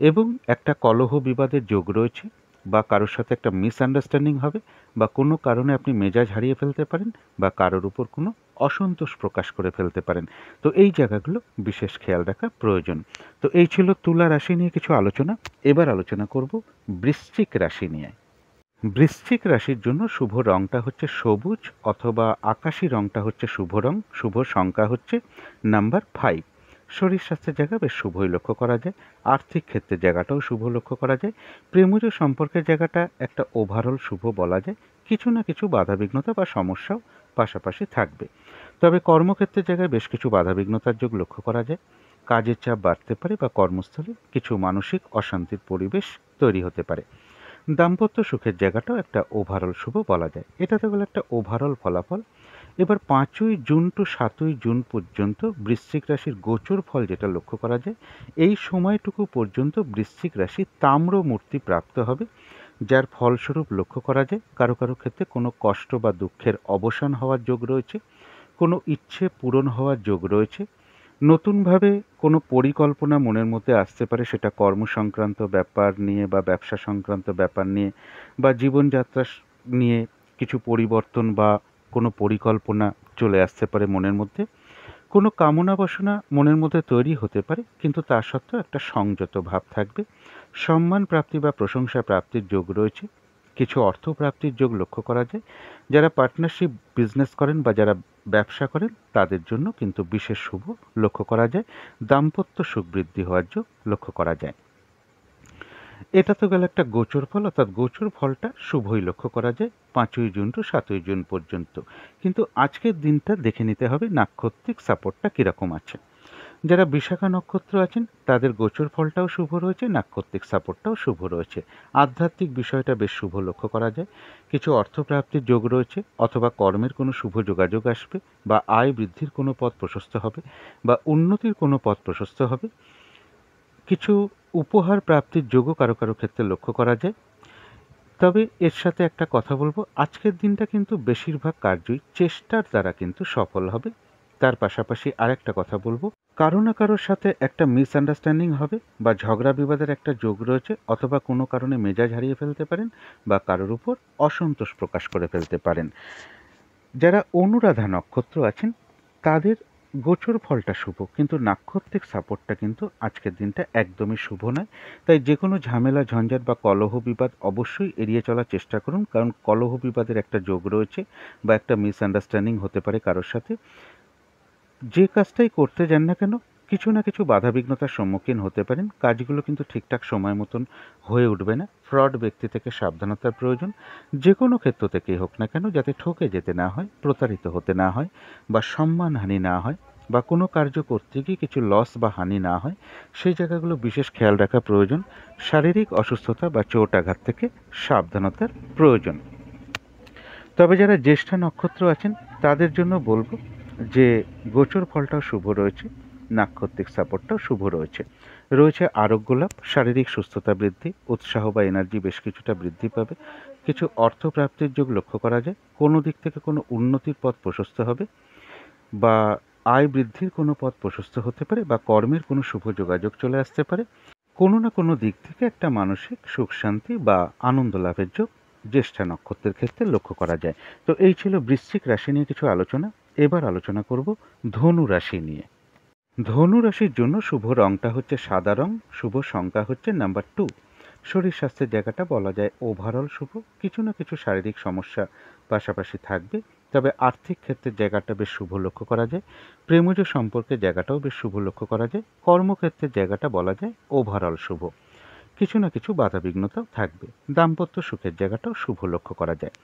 এবং একটা কলহ বিবাদের যোগ রয়েছে, বা কারোর সাথে একটা মিসআন্ডারস্ট্যান্ডিং হবে, বা কোনো কারণে আপনি মেজাজ হারিয়ে ফেলতে পারেন, বা কারোর উপর কোনো অসন্তোষ প্রকাশ করে ফেলতে পারেন। তো এই জায়গাগুলো বিশেষ খেয়াল রাখা প্রয়োজন। তো এই ছিল তুলা রাশি নিয়ে কিছু আলোচনা। এবার আলোচনা করব বৃশ্চিক রাশি নিয়ে। বৃশ্চিক রাশির জন্য শুভ রংটা হচ্ছে সবুজ অথবা আকাশি রংটা হচ্ছে শুভ রং। শুভ সংখ্যা হচ্ছে নাম্বার 5। শরীর স্বাস্থ্যের জায়গা বেশ শুভই লক্ষ্য করা যায়। আর্থিক ক্ষেত্রের জায়গাটাও শুভ লক্ষ্য করা যায়। প্রেমজ সম্পর্কের জায়গাটা একটা ওভারঅল শুভ বলা যায়। কিছু না কিছু বাধাবিঘ্নতা বা সমস্যাও পাশাপাশি থাকবে। তবে কর্মক্ষেত্রের জায়গায় বেশ কিছু বাধাবিঘ্নতার যোগ লক্ষ্য করা যায়। কাজের চাপ বাড়তে পারে বা কর্মস্থলে কিছু মানসিক অশান্তির পরিবেশ তৈরি হতে পারে। দাম্পত্য সুখের জায়গাটাও একটা ওভারঅল শুভ বলা যায়। এটা তো গেল একটা ওভারঅল ফলাফল। এবার 5ই জুন টু 7ই জুন পর্যন্ত বৃশ্চিক রাশির গোচর ফল যেটা লক্ষ্য করা যায়, এই সময়টুকু পর্যন্ত বৃশ্চিক রাশি তাম্র মূর্তি প্রাপ্ত হবে, যার ফলস্বরূপ লক্ষ্য করা যায় কারো কারো ক্ষেত্রে কোনো কষ্ট বা দুঃখের অবসান হওয়ার যোগ রয়েছে, কোনো ইচ্ছে পূরণ হওয়ার যোগ রয়েছে, নতুনভাবে কোনো পরিকল্পনা মনের মধ্যে আসতে পারে, সেটা কর্ম সংক্রান্ত ব্যাপার নিয়ে বা ব্যবসা সংক্রান্ত ব্যাপার নিয়ে বা জীবনযাত্রা নিয়ে কিছু পরিবর্তন বা কোনো পরিকল্পনা চলে আসতে পারে মনের মধ্যে। কোনো কামনা বাসনা মনের মধ্যে তৈরি হতে পারে, কিন্তু তা সত্ত্বেও একটা সংযত ভাব থাকবে। সম্মান প্রাপ্তি বা প্রশংসা প্রাপ্তির যোগ রয়েছে। কিছু অর্থ প্রাপ্তির যোগ লক্ষ্য করা যায়। যারা পার্টনারশিপ বিজনেস করেন বা যারা ব্যবসা করেন তাদের জন্য কিন্তু বিশেষ শুভ লক্ষ্য করা যায়। দাম্পত্য সুখ বৃদ্ধি হওয়ার যোগ লক্ষ্য করা যায়। এটা তো গেল একটা গোচর ফল, অর্থাৎ গোচর ফলটা শুভই লক্ষ্য করা যায় 5ই জুন টু 7ই জুন পর্যন্ত। কিন্তু আজকের দিনটা দেখে নিতে হবে নাক্ষত্রিক সাপোর্টটা কীরকম আছে। যারা বিশাখা নক্ষত্র আছেন তাদের গোচর ফলটাও শুভ রয়েছে, নাক্ষত্রিক সাপোর্টটাও শুভ রয়েছে। আধ্যাত্মিক বিষয়টা বেশ শুভ লক্ষ্য করা যায়। কিছু অর্থপ্রাপ্তির যোগ রয়েছে, অথবা কর্মের কোনো শুভ যোগাযোগ আসবে, বা আয় বৃদ্ধির কোনো পথ প্রশস্ত হবে, বা উন্নতির কোনো পথ প্রশস্ত হবে। কিছু উপহার প্রাপ্তির যোগও কারো কারো ক্ষেত্রে লক্ষ্য করা যায়। তবে এর সাথে একটা কথা বলবো, আজকের দিনটা কিন্তু বেশিরভাগ কার্যই চেষ্টার দ্বারা কিন্তু সফল হবে। তার পাশাপাশি আরেকটা কথা বলবো, কারো না কারোর সাথে একটা মিসআন্ডারস্ট্যান্ডিং হবে বা ঝগড়া বিবাদের একটা যোগ রয়েছে, অথবা কোনো কারণে মেজাজ হারিয়ে ফেলতে পারেন বা কারোর উপর অসন্তোষ প্রকাশ করে ফেলতে পারেন। যারা অনুরাধা নক্ষত্র আছেন তাদের গোচর ফলটা শুভ, কিন্তু নাক্ষত্রিক সাপোর্টটা কিন্তু আজকের দিনটা একদমই শুভ নয়। তাই যে কোনো ঝামেলা ঝঞ্ঝাট বা কলহ বিবাদ অবশ্যই এড়িয়ে চলার চেষ্টা করুন, কারণ কলহ বিবাদের একটা যোগ রয়েছে বা একটা মিসআন্ডারস্ট্যান্ডিং হতে পারে কারোর সাথে। যে কাজটাই করতে যান না কেন কিছু না কিছু বাধাবিঘ্নতার সম্মুখীন হতে পারেন। কাজগুলো কিন্তু ঠিকঠাক সময় মতন হয়ে উঠবে না। ফ্রড ব্যক্তি থেকে সাবধানতার প্রয়োজন। যে কোনো ক্ষেত্র থেকেই হোক না কেন, যাতে ঠকে যেতে না হয়, প্রতারিত হতে না হয়, বা সম্মানহানি না হয়, বা কোনো কার্য করতে গিয়ে কিছু লস বা হানি না হয়, সেই জায়গাগুলো বিশেষ খেয়াল রাখা প্রয়োজন। শারীরিক অসুস্থতা বা চোট আঘাত থেকে সাবধানতার প্রয়োজন। তবে যারা জ্যেষ্ঠা নক্ষত্র আছেন তাদের জন্য বলবো যে গোচর ফলটাও শুভ রয়েছে, নাক্ষত্রিক সাপোর্টটাও শুভ রয়েছে। রয়েছে আরোগ্য লাভ, শারীরিক সুস্থতা বৃদ্ধি, উৎসাহ বা এনার্জি বেশ কিছুটা বৃদ্ধি পাবে। কিছু অর্থ প্রাপ্তির যোগ লক্ষ্য করা যায়। কোনো দিক থেকে কোনো উন্নতির পথ প্রশস্ত হবে, বা আয় বৃদ্ধির কোনো পথ প্রশস্ত হতে পারে, বা কর্মের কোনো শুভ যোগাযোগ চলে আসতে পারে। কোনো না কোনো দিক থেকে একটা মানসিক সুখ শান্তি বা আনন্দ লাভের যোগ জ্যেষ্ঠা নক্ষত্রের ক্ষেত্রে লক্ষ্য করা যায়। তো এই ছিল বৃশ্চিক রাশি নিয়ে কিছু আলোচনা। এবার আলোচনা করব ধনু রাশি নিয়ে। ধনু রাশির জন্য শুভ রংটা হচ্ছে সাদা রং, শুভ সংখ্যা হচ্ছে নাম্বার 2। শরীর স্বাস্থ্যের জায়গাটা বলা যায় ওভারঅল শুভ। কিছু না কিছু শারীরিক সমস্যা পাশাপাশি থাকবে, তবে আর্থিক ক্ষেত্রের জায়গাটা বেশ শুভ লক্ষ্য করা যায়। প্রেমজ সম্পর্কের জায়গাটাও বেশ শুভ লক্ষ্য করা যায়। কর্মক্ষেত্রের জায়গাটা বলা যায় ওভারঅল শুভ। কিছু না কিছু বাধাবিঘ্নতাও থাকবে। দাম্পত্য সুখের জায়গাটাও শুভ লক্ষ্য করা যায়।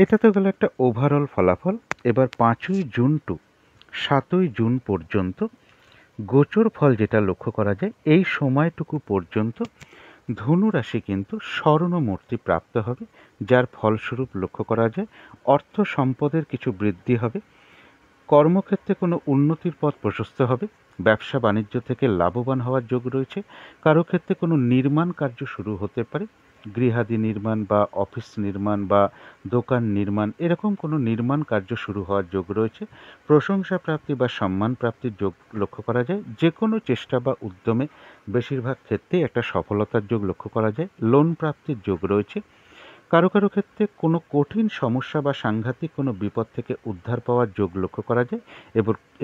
এটা তো গেল একটা ওভারঅল ফলাফল। এবার 5ই জুন টু 7ই জুন পর্যন্ত গোচর ফল যেটা লক্ষ্য করা যায়, এই সময়টুকু পর্যন্ত ধনু রাশি কিন্তু স্বর্ণমূর্তি প্রাপ্ত হবে, যার ফলস্বরূপ লক্ষ্য করা যায় অর্থ সম্পদের কিছু বৃদ্ধি হবে। কর্মক্ষেত্রে কোনো উন্নতির পথ প্রশস্ত হবে। ব্যবসা বাণিজ্য থেকে লাভবান হওয়ার যোগ রয়েছে। কারো ক্ষেত্রে কোনো নির্মাণ কার্য শুরু হতে পারে। গৃহাদি নির্মাণ বা অফিস নির্মাণ বা দোকান নির্মাণ এরকম কোনো নির্মাণ কার্য শুরু হওয়ার যোগ রয়েছে। প্রশংসা প্রাপ্তি বা সম্মান প্রাপ্তির যোগ লক্ষ্য করা যায়। যে কোনো চেষ্টা বা উদ্যমে বেশিরভাগ ক্ষেত্রেই একটা সফলতার যোগ লক্ষ্য করা যায়। লোন প্রাপ্তির যোগ রয়েছে। কারো কারো ক্ষেত্রে কোনো কঠিন সমস্যা বা সাংঘাতিক কোনো বিপদ থেকে উদ্ধার পাওয়ার যোগ লক্ষ্য করা যায়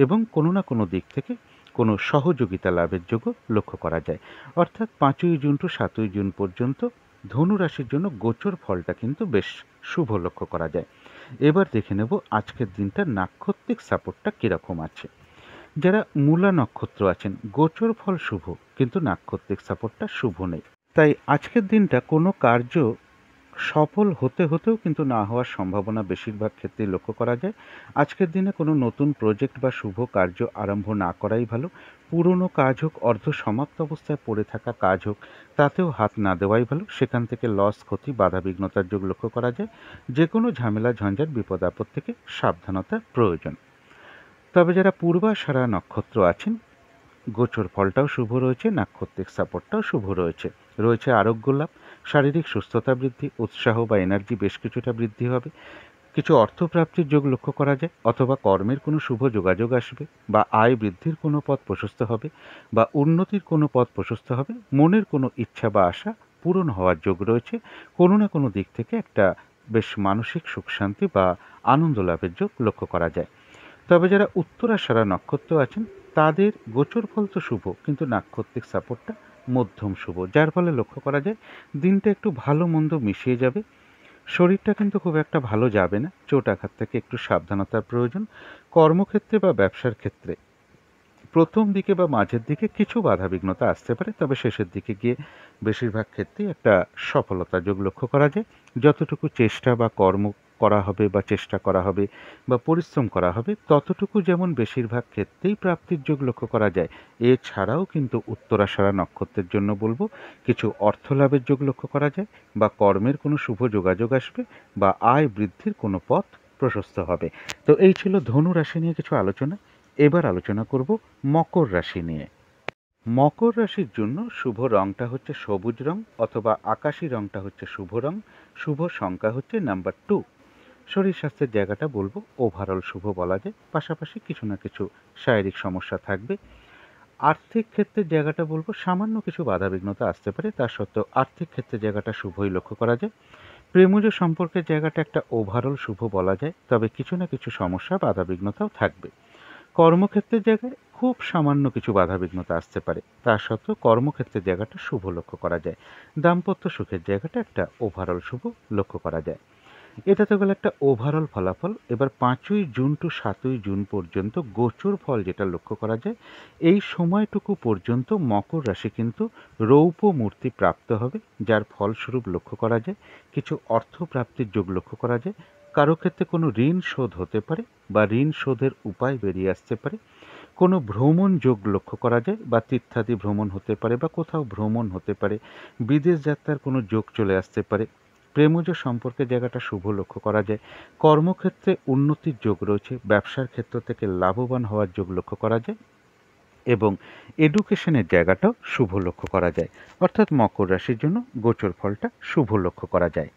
এবং কোনো না কোনো দিক থেকে কোনো সহযোগিতা লাভের যোগও লক্ষ্য করা যায়। অর্থাৎ 5ই জুন টু 7ই জুন পর্যন্ত ধনু রাশির জন্য গোচর ফলটা কিন্তু বেশ শুভ লক্ষ্য করা যায়। এবার দেখে নেব আজকের দিনটা নাক্ষত্রিক সাপোর্টটা কীরকম আছে। যারা মূলা নক্ষত্র আছেন গোচর ফল শুভ, কিন্তু নাক্ষত্রিক সাপোর্টটা শুভ নেই। তাই আজকের দিনটা কোনো কার্য সফল হতে হতেও কিন্তু না হওয়ার সম্ভাবনা বেশিরভাগ ক্ষেত্রেই লক্ষ্য করা যায়। আজকের দিনে কোনো নতুন প্রজেক্ট বা শুভ কার্য আরম্ভ না করাই ভালো। পুরনো কাজ হোক, অর্ধ সমাপ্ত অবস্থায় পড়ে থাকা কাজ হোক, তাতেও হাত না দেওয়াই ভালো। সেখান থেকে লস, ক্ষতি, বাধা বিঘ্নতার যোগ লক্ষ্য করা যায়। যে কোনো ঝামেলা, ঝঞ্ঝাট, বিপদ আপদ থেকে সাবধানতার প্রয়োজন। তবে যারা পূর্বাষাঢ়া নক্ষত্র আছেন গোচর ফলটাও শুভ রয়েছে, নাক্ষত্রিক সাপোর্টটাও শুভ রয়েছে। রয়েছে আরোগ্য লাভ, শারীরিক সুস্থতা বৃদ্ধি, উৎসাহ বা এনার্জি বেশ কিছুটা বৃদ্ধি হবে। কিছু অর্থপ্রাপ্তির যোগ লক্ষ্য করা যায়, অথবা কর্মের কোনো শুভ যোগাযোগ আসবে, বা আয় বৃদ্ধির কোনো পথ প্রশস্ত হবে, বা উন্নতির কোনো পথ প্রশস্ত হবে। মনের কোনো ইচ্ছা বা আশা পূরণ হওয়ার যোগ রয়েছে। কোনো না কোনো দিক থেকে একটা বেশ মানসিক সুখ শান্তি বা আনন্দ লাভের যোগ লক্ষ্য করা যায়। তবে যারা উত্তরাষাঢ়া নক্ষত্র আছেন তাদের গোচর ফল তো শুভ, কিন্তু নাক্ষত্রিক সাপোর্টটা মধ্যম শুভ, যার ফলে লক্ষ্য করা যায় দিনটা একটু ভালো মন্দ মিশিয়ে যাবে। শরীরটা কিন্তু খুব একটা ভালো যাবে না, চোট আঘাত থেকে একটু সাবধানতার প্রয়োজন। কর্মক্ষেত্রে বা ব্যবসার ক্ষেত্রে প্রথম দিকে বা মাঝের দিকে কিছু বাধাবিঘ্নতা আসতে পারে, তবে শেষের দিকে গিয়ে বেশিরভাগ ক্ষেত্রেই একটা সফলতার যোগ লক্ষ্য করা যায়। যতটুকু চেষ্টা বা কর্ম করা হবে বা চেষ্টা করা হবে বা পরিশ্রম করা হবে, ততটুকু যেমন বেশিরভাগ ক্ষেত্রেই প্রাপ্তির যোগ লক্ষ্য করা যায়। এছাড়াও কিন্তু উত্তরাষাঢ়া নক্ষত্রের জন্য বলবো কিছু অর্থ লাভের যোগ লক্ষ্য করা যায়, বা কর্মের কোনো শুভ যোগাযোগ আসবে, বা আয় বৃদ্ধির কোনো পথ প্রশস্ত হবে। তো এই ছিল ধনু রাশি নিয়ে কিছু আলোচনা। এবার আলোচনা করব মকর রাশি নিয়ে। মকর রাশির জন্য শুভ রংটা হচ্ছে সবুজ রং, অথবা আকাশি রংটা হচ্ছে শুভ রং। শুভ সংখ্যা হচ্ছে নাম্বার 2। শরীর স্বাস্থ্যের জায়গাটা বলবো ওভারঅল শুভ বলা যায়, পাশাপাশি কিছু না কিছু শারীরিক সমস্যা থাকবে। আর্থিক ক্ষেত্রের জায়গাটা বলবো সামান্য কিছু বাধাবিঘ্নতা আসতে পারে, তা সত্ত্বেও আর্থিক ক্ষেত্রের জায়গাটা শুভই লক্ষ্য করা যায়। প্রেমজ সম্পর্কের জায়গাটা একটা ওভারঅল শুভ বলা যায়, তবে কিছু না কিছু সমস্যা বাধাবিঘ্নতাও থাকবে। কর্মক্ষেত্রের জায়গায় খুব সামান্য কিছু বাধাবিঘ্নতা আসতে পারে, তা সত্ত্বেও কর্মক্ষেত্রের জায়গাটা শুভ লক্ষ্য করা যায়। দাম্পত্য সুখের জায়গাটা একটা ওভারঅল শুভ লক্ষ্য করা যায়। এটা তো গেল একটা ওভারঅল ফলাফল। এবার 5ই জুন টু 7ই জুন পর্যন্ত গোচর ফল যেটা লক্ষ্য করা যায়, এই সময়টুকু পর্যন্ত মকর রাশি কিন্তু রৌপ্য মূর্তি প্রাপ্ত হবে, যার ফলস্বরূপ লক্ষ্য করা যায় কিছু অর্থ প্রাপ্তির যোগ লক্ষ্য করা যায়। কারো ক্ষেত্রে কোনো ঋণ শোধ হতে পারে, বা ঋণ শোধের উপায় বেরিয়ে আসতে পারে। কোনো ভ্রমণ যোগ লক্ষ্য করা যায়, বা তীর্থাদি ভ্রমণ হতে পারে, বা কোথাও ভ্রমণ হতে পারে। বিদেশ যাত্রার কোনো যোগ চলে আসতে পারে। প্রেমজ সম্পর্কের জায়গাটা শুভ লক্ষ্য করা যায়। কর্মক্ষেত্রে উন্নতির যোগ রয়েছে, ব্যবসার ক্ষেত্র থেকে লাভবান হওয়ার যোগ লক্ষ্য করা যায়, এবং এডুকেশনের জায়গাটাও শুভ লক্ষ্য করা যায়। অর্থাৎ মকর রাশির জন্য গোচর ফলটা শুভ লক্ষ্য করা যায়।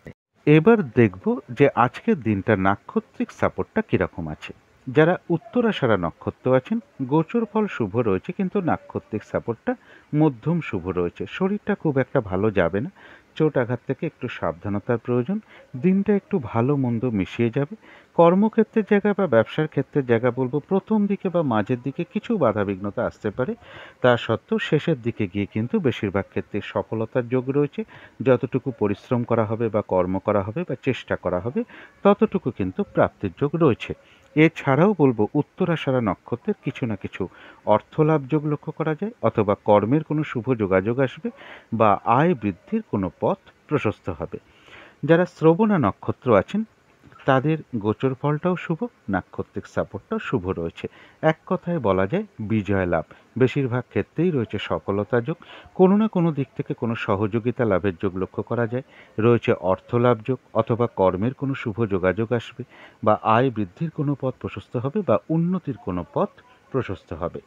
এবার দেখব যে আজকের দিনটা নাক্ষত্রিক সাপোর্টটা কীরকম আছে। যারা উত্তরাষাঢ়া নক্ষত্র আছেন গোচর ফল শুভ রয়েছে, কিন্তু নাক্ষত্রিক সাপোর্টটা মধ্যম শুভ রয়েছে। শরীরটা খুব একটা ভালো যাবে না, চোট আঘাত থেকে একটু সাবধানতার প্রয়োজন। দিনটা একটু ভালো মন্দ মিশিয়ে যাবে। কর্মক্ষেত্রের জায়গা বা ব্যবসার ক্ষেত্রের জায়গা বলবো প্রথম দিকে বা মাঝের দিকে কিছু বাধাবিঘ্নতা আসতে পারে, তা সত্ত্বেও শেষের দিকে গিয়ে কিন্তু বেশিরভাগ ক্ষেত্রে সফলতার যোগ রয়েছে। যতটুকু পরিশ্রম করা হবে বা কর্ম করা হবে বা চেষ্টা করা হবে, ততটুকু কিন্তু প্রাপ্তির যোগ রয়েছে। এছাড়াও বলবো উত্তরাষাঢ়া নক্ষত্রের কিছু না কিছু অর্থলাভ যোগ লক্ষ্য করা যায়, অথবা কর্মের কোনো শুভ যোগাযোগ আসবে, বা আয় বৃদ্ধির কোনো পথ প্রশস্ত হবে। যারা শ্রবণা নক্ষত্র আছেন তাদের গোচর ফলটাও শুভ, নাক্ষত্রিক সাপোর্টটাও শুভ রয়েছে। এক কথায় বলা যায় বিজয় লাভ। বেশিরভাগ ক্ষেত্রেই রয়েছে সফলতা যোগ। কোনো না কোনো দিক থেকে কোনো সহযোগিতা লাভের যোগ লক্ষ্য করা যায়। রয়েছে অর্থ লাভ যোগ, অথবা কর্মের কোনো শুভ যোগাযোগ আসবে, বা আয় বৃদ্ধির কোনো পথ প্রশস্ত হবে, বা উন্নতির কোনো পথ প্রশস্ত হবে।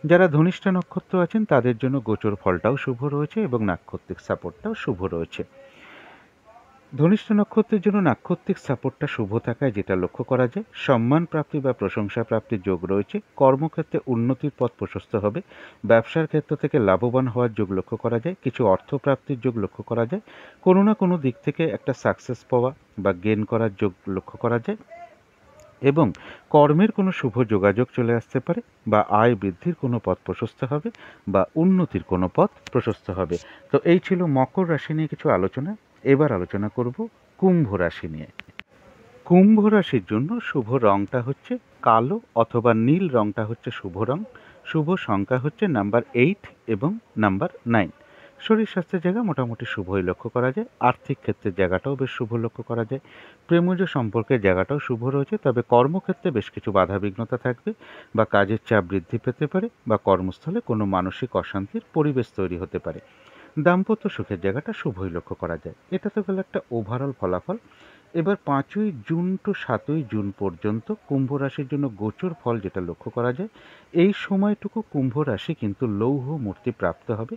যারা ধনিষ্ঠা নক্ষত্র আছেন তাদের জন্য গোচর ফলটাও শুভ রয়েছে, এবং নাক্ষত্রিক সাপোর্টটাও শুভ রয়েছে। ধনিষ্ঠ নক্ষত্রের জন্য নাক্ষত্রিক সাপোর্টটা শুভ থাকায় যেটা লক্ষ্য করা যায়, সম্মান প্রাপ্তি বা প্রশংসা প্রাপ্তির যোগ রয়েছে, কর্মক্ষেত্রে উন্নতির পথ প্রশস্ত হবে, ব্যবসার ক্ষেত্র থেকে লাভবান হওয়ার যোগ লক্ষ্য করা যায়, কিছু অর্থ প্রাপ্তির যোগ লক্ষ্য করা যায়, কোনো না কোনো দিক থেকে একটা সাকসেস পাওয়া বা গেন করার যোগ লক্ষ্য করা যায় এবং কর্মের কোনো শুভ যোগাযোগ চলে আসতে পারে বা আয় বৃদ্ধির কোনো পথ প্রশস্ত হবে বা উন্নতির কোনো পথ প্রশস্ত হবে। তো এই ছিল মকর রাশি নিয়ে কিছু আলোচনা। এবার আলোচনা করব কুম্ভ রাশি নিয়ে। কুম্ভ রাশির জন্য শুভ রংটা হচ্ছে কালো অথবা নীল রংটা হচ্ছে শুভ রং। শুভ সংখ্যা হচ্ছে নাম্বার 8 এবং নাম্বার 9। শরীর স্বাস্থ্যের জায়গা মোটামুটি শুভই লক্ষ্য করা যায়। আর্থিক ক্ষেত্রের জায়গাটাও বেশ শুভ লক্ষ্য করা যায়। প্রেমজ সম্পর্কের জায়গাটাও শুভ রয়েছে, তবে কর্মক্ষেত্রে বেশ কিছু বাধা বিঘ্নতা থাকবে বা কাজের চাপ বৃদ্ধি পেতে পারে বা কর্মস্থলে কোনো মানসিক অশান্তির পরিবেশ তৈরি হতে পারে। দাম্পত্য সুখের জায়গাটা শুভই লক্ষ্য করা যায়। এটা তো গেল একটা ওভারঅল ফলাফল। এবার 5ই জুন টু 7ই জুন পর্যন্ত কুম্ভ রাশির জন্য গোচর ফল যেটা লক্ষ্য করা যায়, এই সময়টুকু কুম্ভ রাশি কিন্তু লৌহ মূর্তি প্রাপ্ত হবে।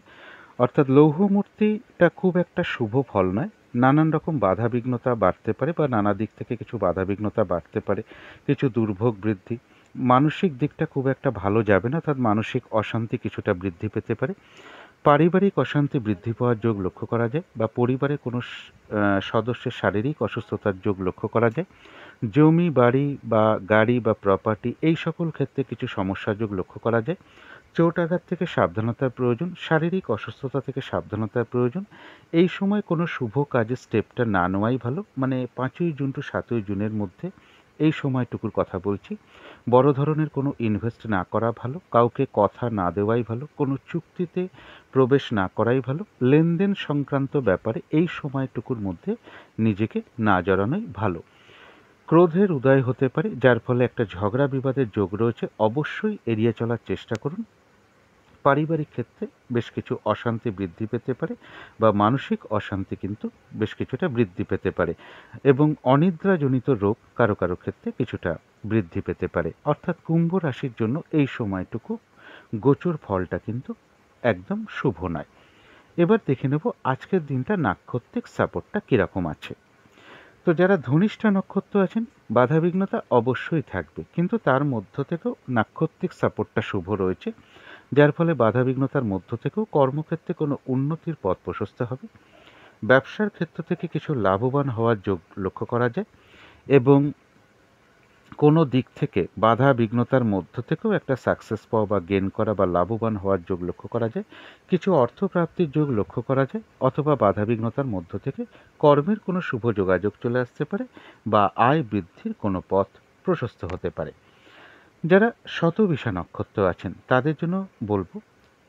অর্থাৎ লৌহ মূর্তিটা খুব একটা শুভ ফল নয়। নানান রকম বাধা বিঘ্নতা বাড়তে পারে বা নানা দিক থেকে কিছু বাধা বিঘ্নতা বাড়তে পারে, কিছু দুর্ভোগ বৃদ্ধি, মানসিক দিকটা খুব একটা ভালো যাবে না, অর্থাৎ মানসিক অশান্তি কিছুটা বৃদ্ধি পেতে পারে। পারিবারিক অশান্তি বৃদ্ধি পাওয়ার যোগ লক্ষ্য করা যায় বা পরিবারের কোনো সদস্যের শারীরিক অসুস্থতার যোগ লক্ষ্য করা যায়। জমি বাড়ি বা গাড়ি বা প্রপার্টি এই সকল ক্ষেত্রে কিছু সমস্যার যোগ লক্ষ্য করা যায়। চোট আঘাত থেকে সাবধানতার প্রয়োজন, শারীরিক অসুস্থতা থেকে সাবধানতার প্রয়োজন। এই সময় কোনো শুভ কাজে স্টেপটা না নেওয়াই ভালো, মানে 5ই জুন টু 7ই জুনের মধ্যে এই সময়টুকুর কথা বলছি। বড় ধরনের কোনো ইনভেস্ট না করা ভালো, কাউকে কথা না দেওয়াই ভালো, কোনো চুক্তিতে প্রবেশ না করাই ভালো, লেনদেন সংক্রান্ত ব্যাপারে এই সময়টুকুর মধ্যে নিজেকে না জড়ানোই ভালো। ক্রোধের উদয় হতে পারে, যার ফলে একটা ঝগড়া বিবাদের যোগ রয়েছে, অবশ্যই এড়িয়ে চলার চেষ্টা করুন। পারিবারিক ক্ষেত্রে বেশ কিছু অশান্তি বৃদ্ধি পেতে পারে বা মানসিক অশান্তি কিন্তু বেশ কিছুটা বৃদ্ধি পেতে পারে এবং অনিদ্রাজনিত রোগ কারো কারো ক্ষেত্রে কিছুটা বৃদ্ধি পেতে পারে। অর্থাৎ কুম্ভ রাশির জন্য এই সময়টুকু গোচর ফলটা কিন্তু একদম শুভ নয়। এবার দেখে নেব আজকের দিনটা নাক্ষত্রিক সাপোর্টটা কীরকম আছে। তো যারা ধনিষ্ঠা নক্ষত্র আছেন, বাধাবিঘ্নতা অবশ্যই থাকবে, কিন্তু তার মধ্য থেকেও নাক্ষত্রিক সাপোর্টটা শুভ রয়েছে, যার ফলে বাধাবিঘ্নতার মধ্য থেকেও কর্মক্ষেত্রে কোনো উন্নতির পথ প্রশস্ত হবে। ব্যবসার ক্ষেত্র থেকে কিছু লাভবান হওয়ার যোগ লক্ষ্য করা যায় এবং কোনো দিক থেকে বাধা বিঘ্নতার মধ্য থেকেও একটা সাকসেস পাওয়া বা গেন করা বা লাভবান হওয়ার যোগ লক্ষ্য করা যায়। কিছু অর্থ প্রাপ্তির যোগ লক্ষ্য করা যায় অথবা বাধা বিঘ্নতার মধ্য থেকে কর্মের কোনো শুভ যোগাযোগ চলে আসতে পারে বা আয় বৃদ্ধির কোনো পথ প্রশস্ত হতে পারে। যারা শতবিশা নক্ষত্র আছেন তাদের জন্য বলবো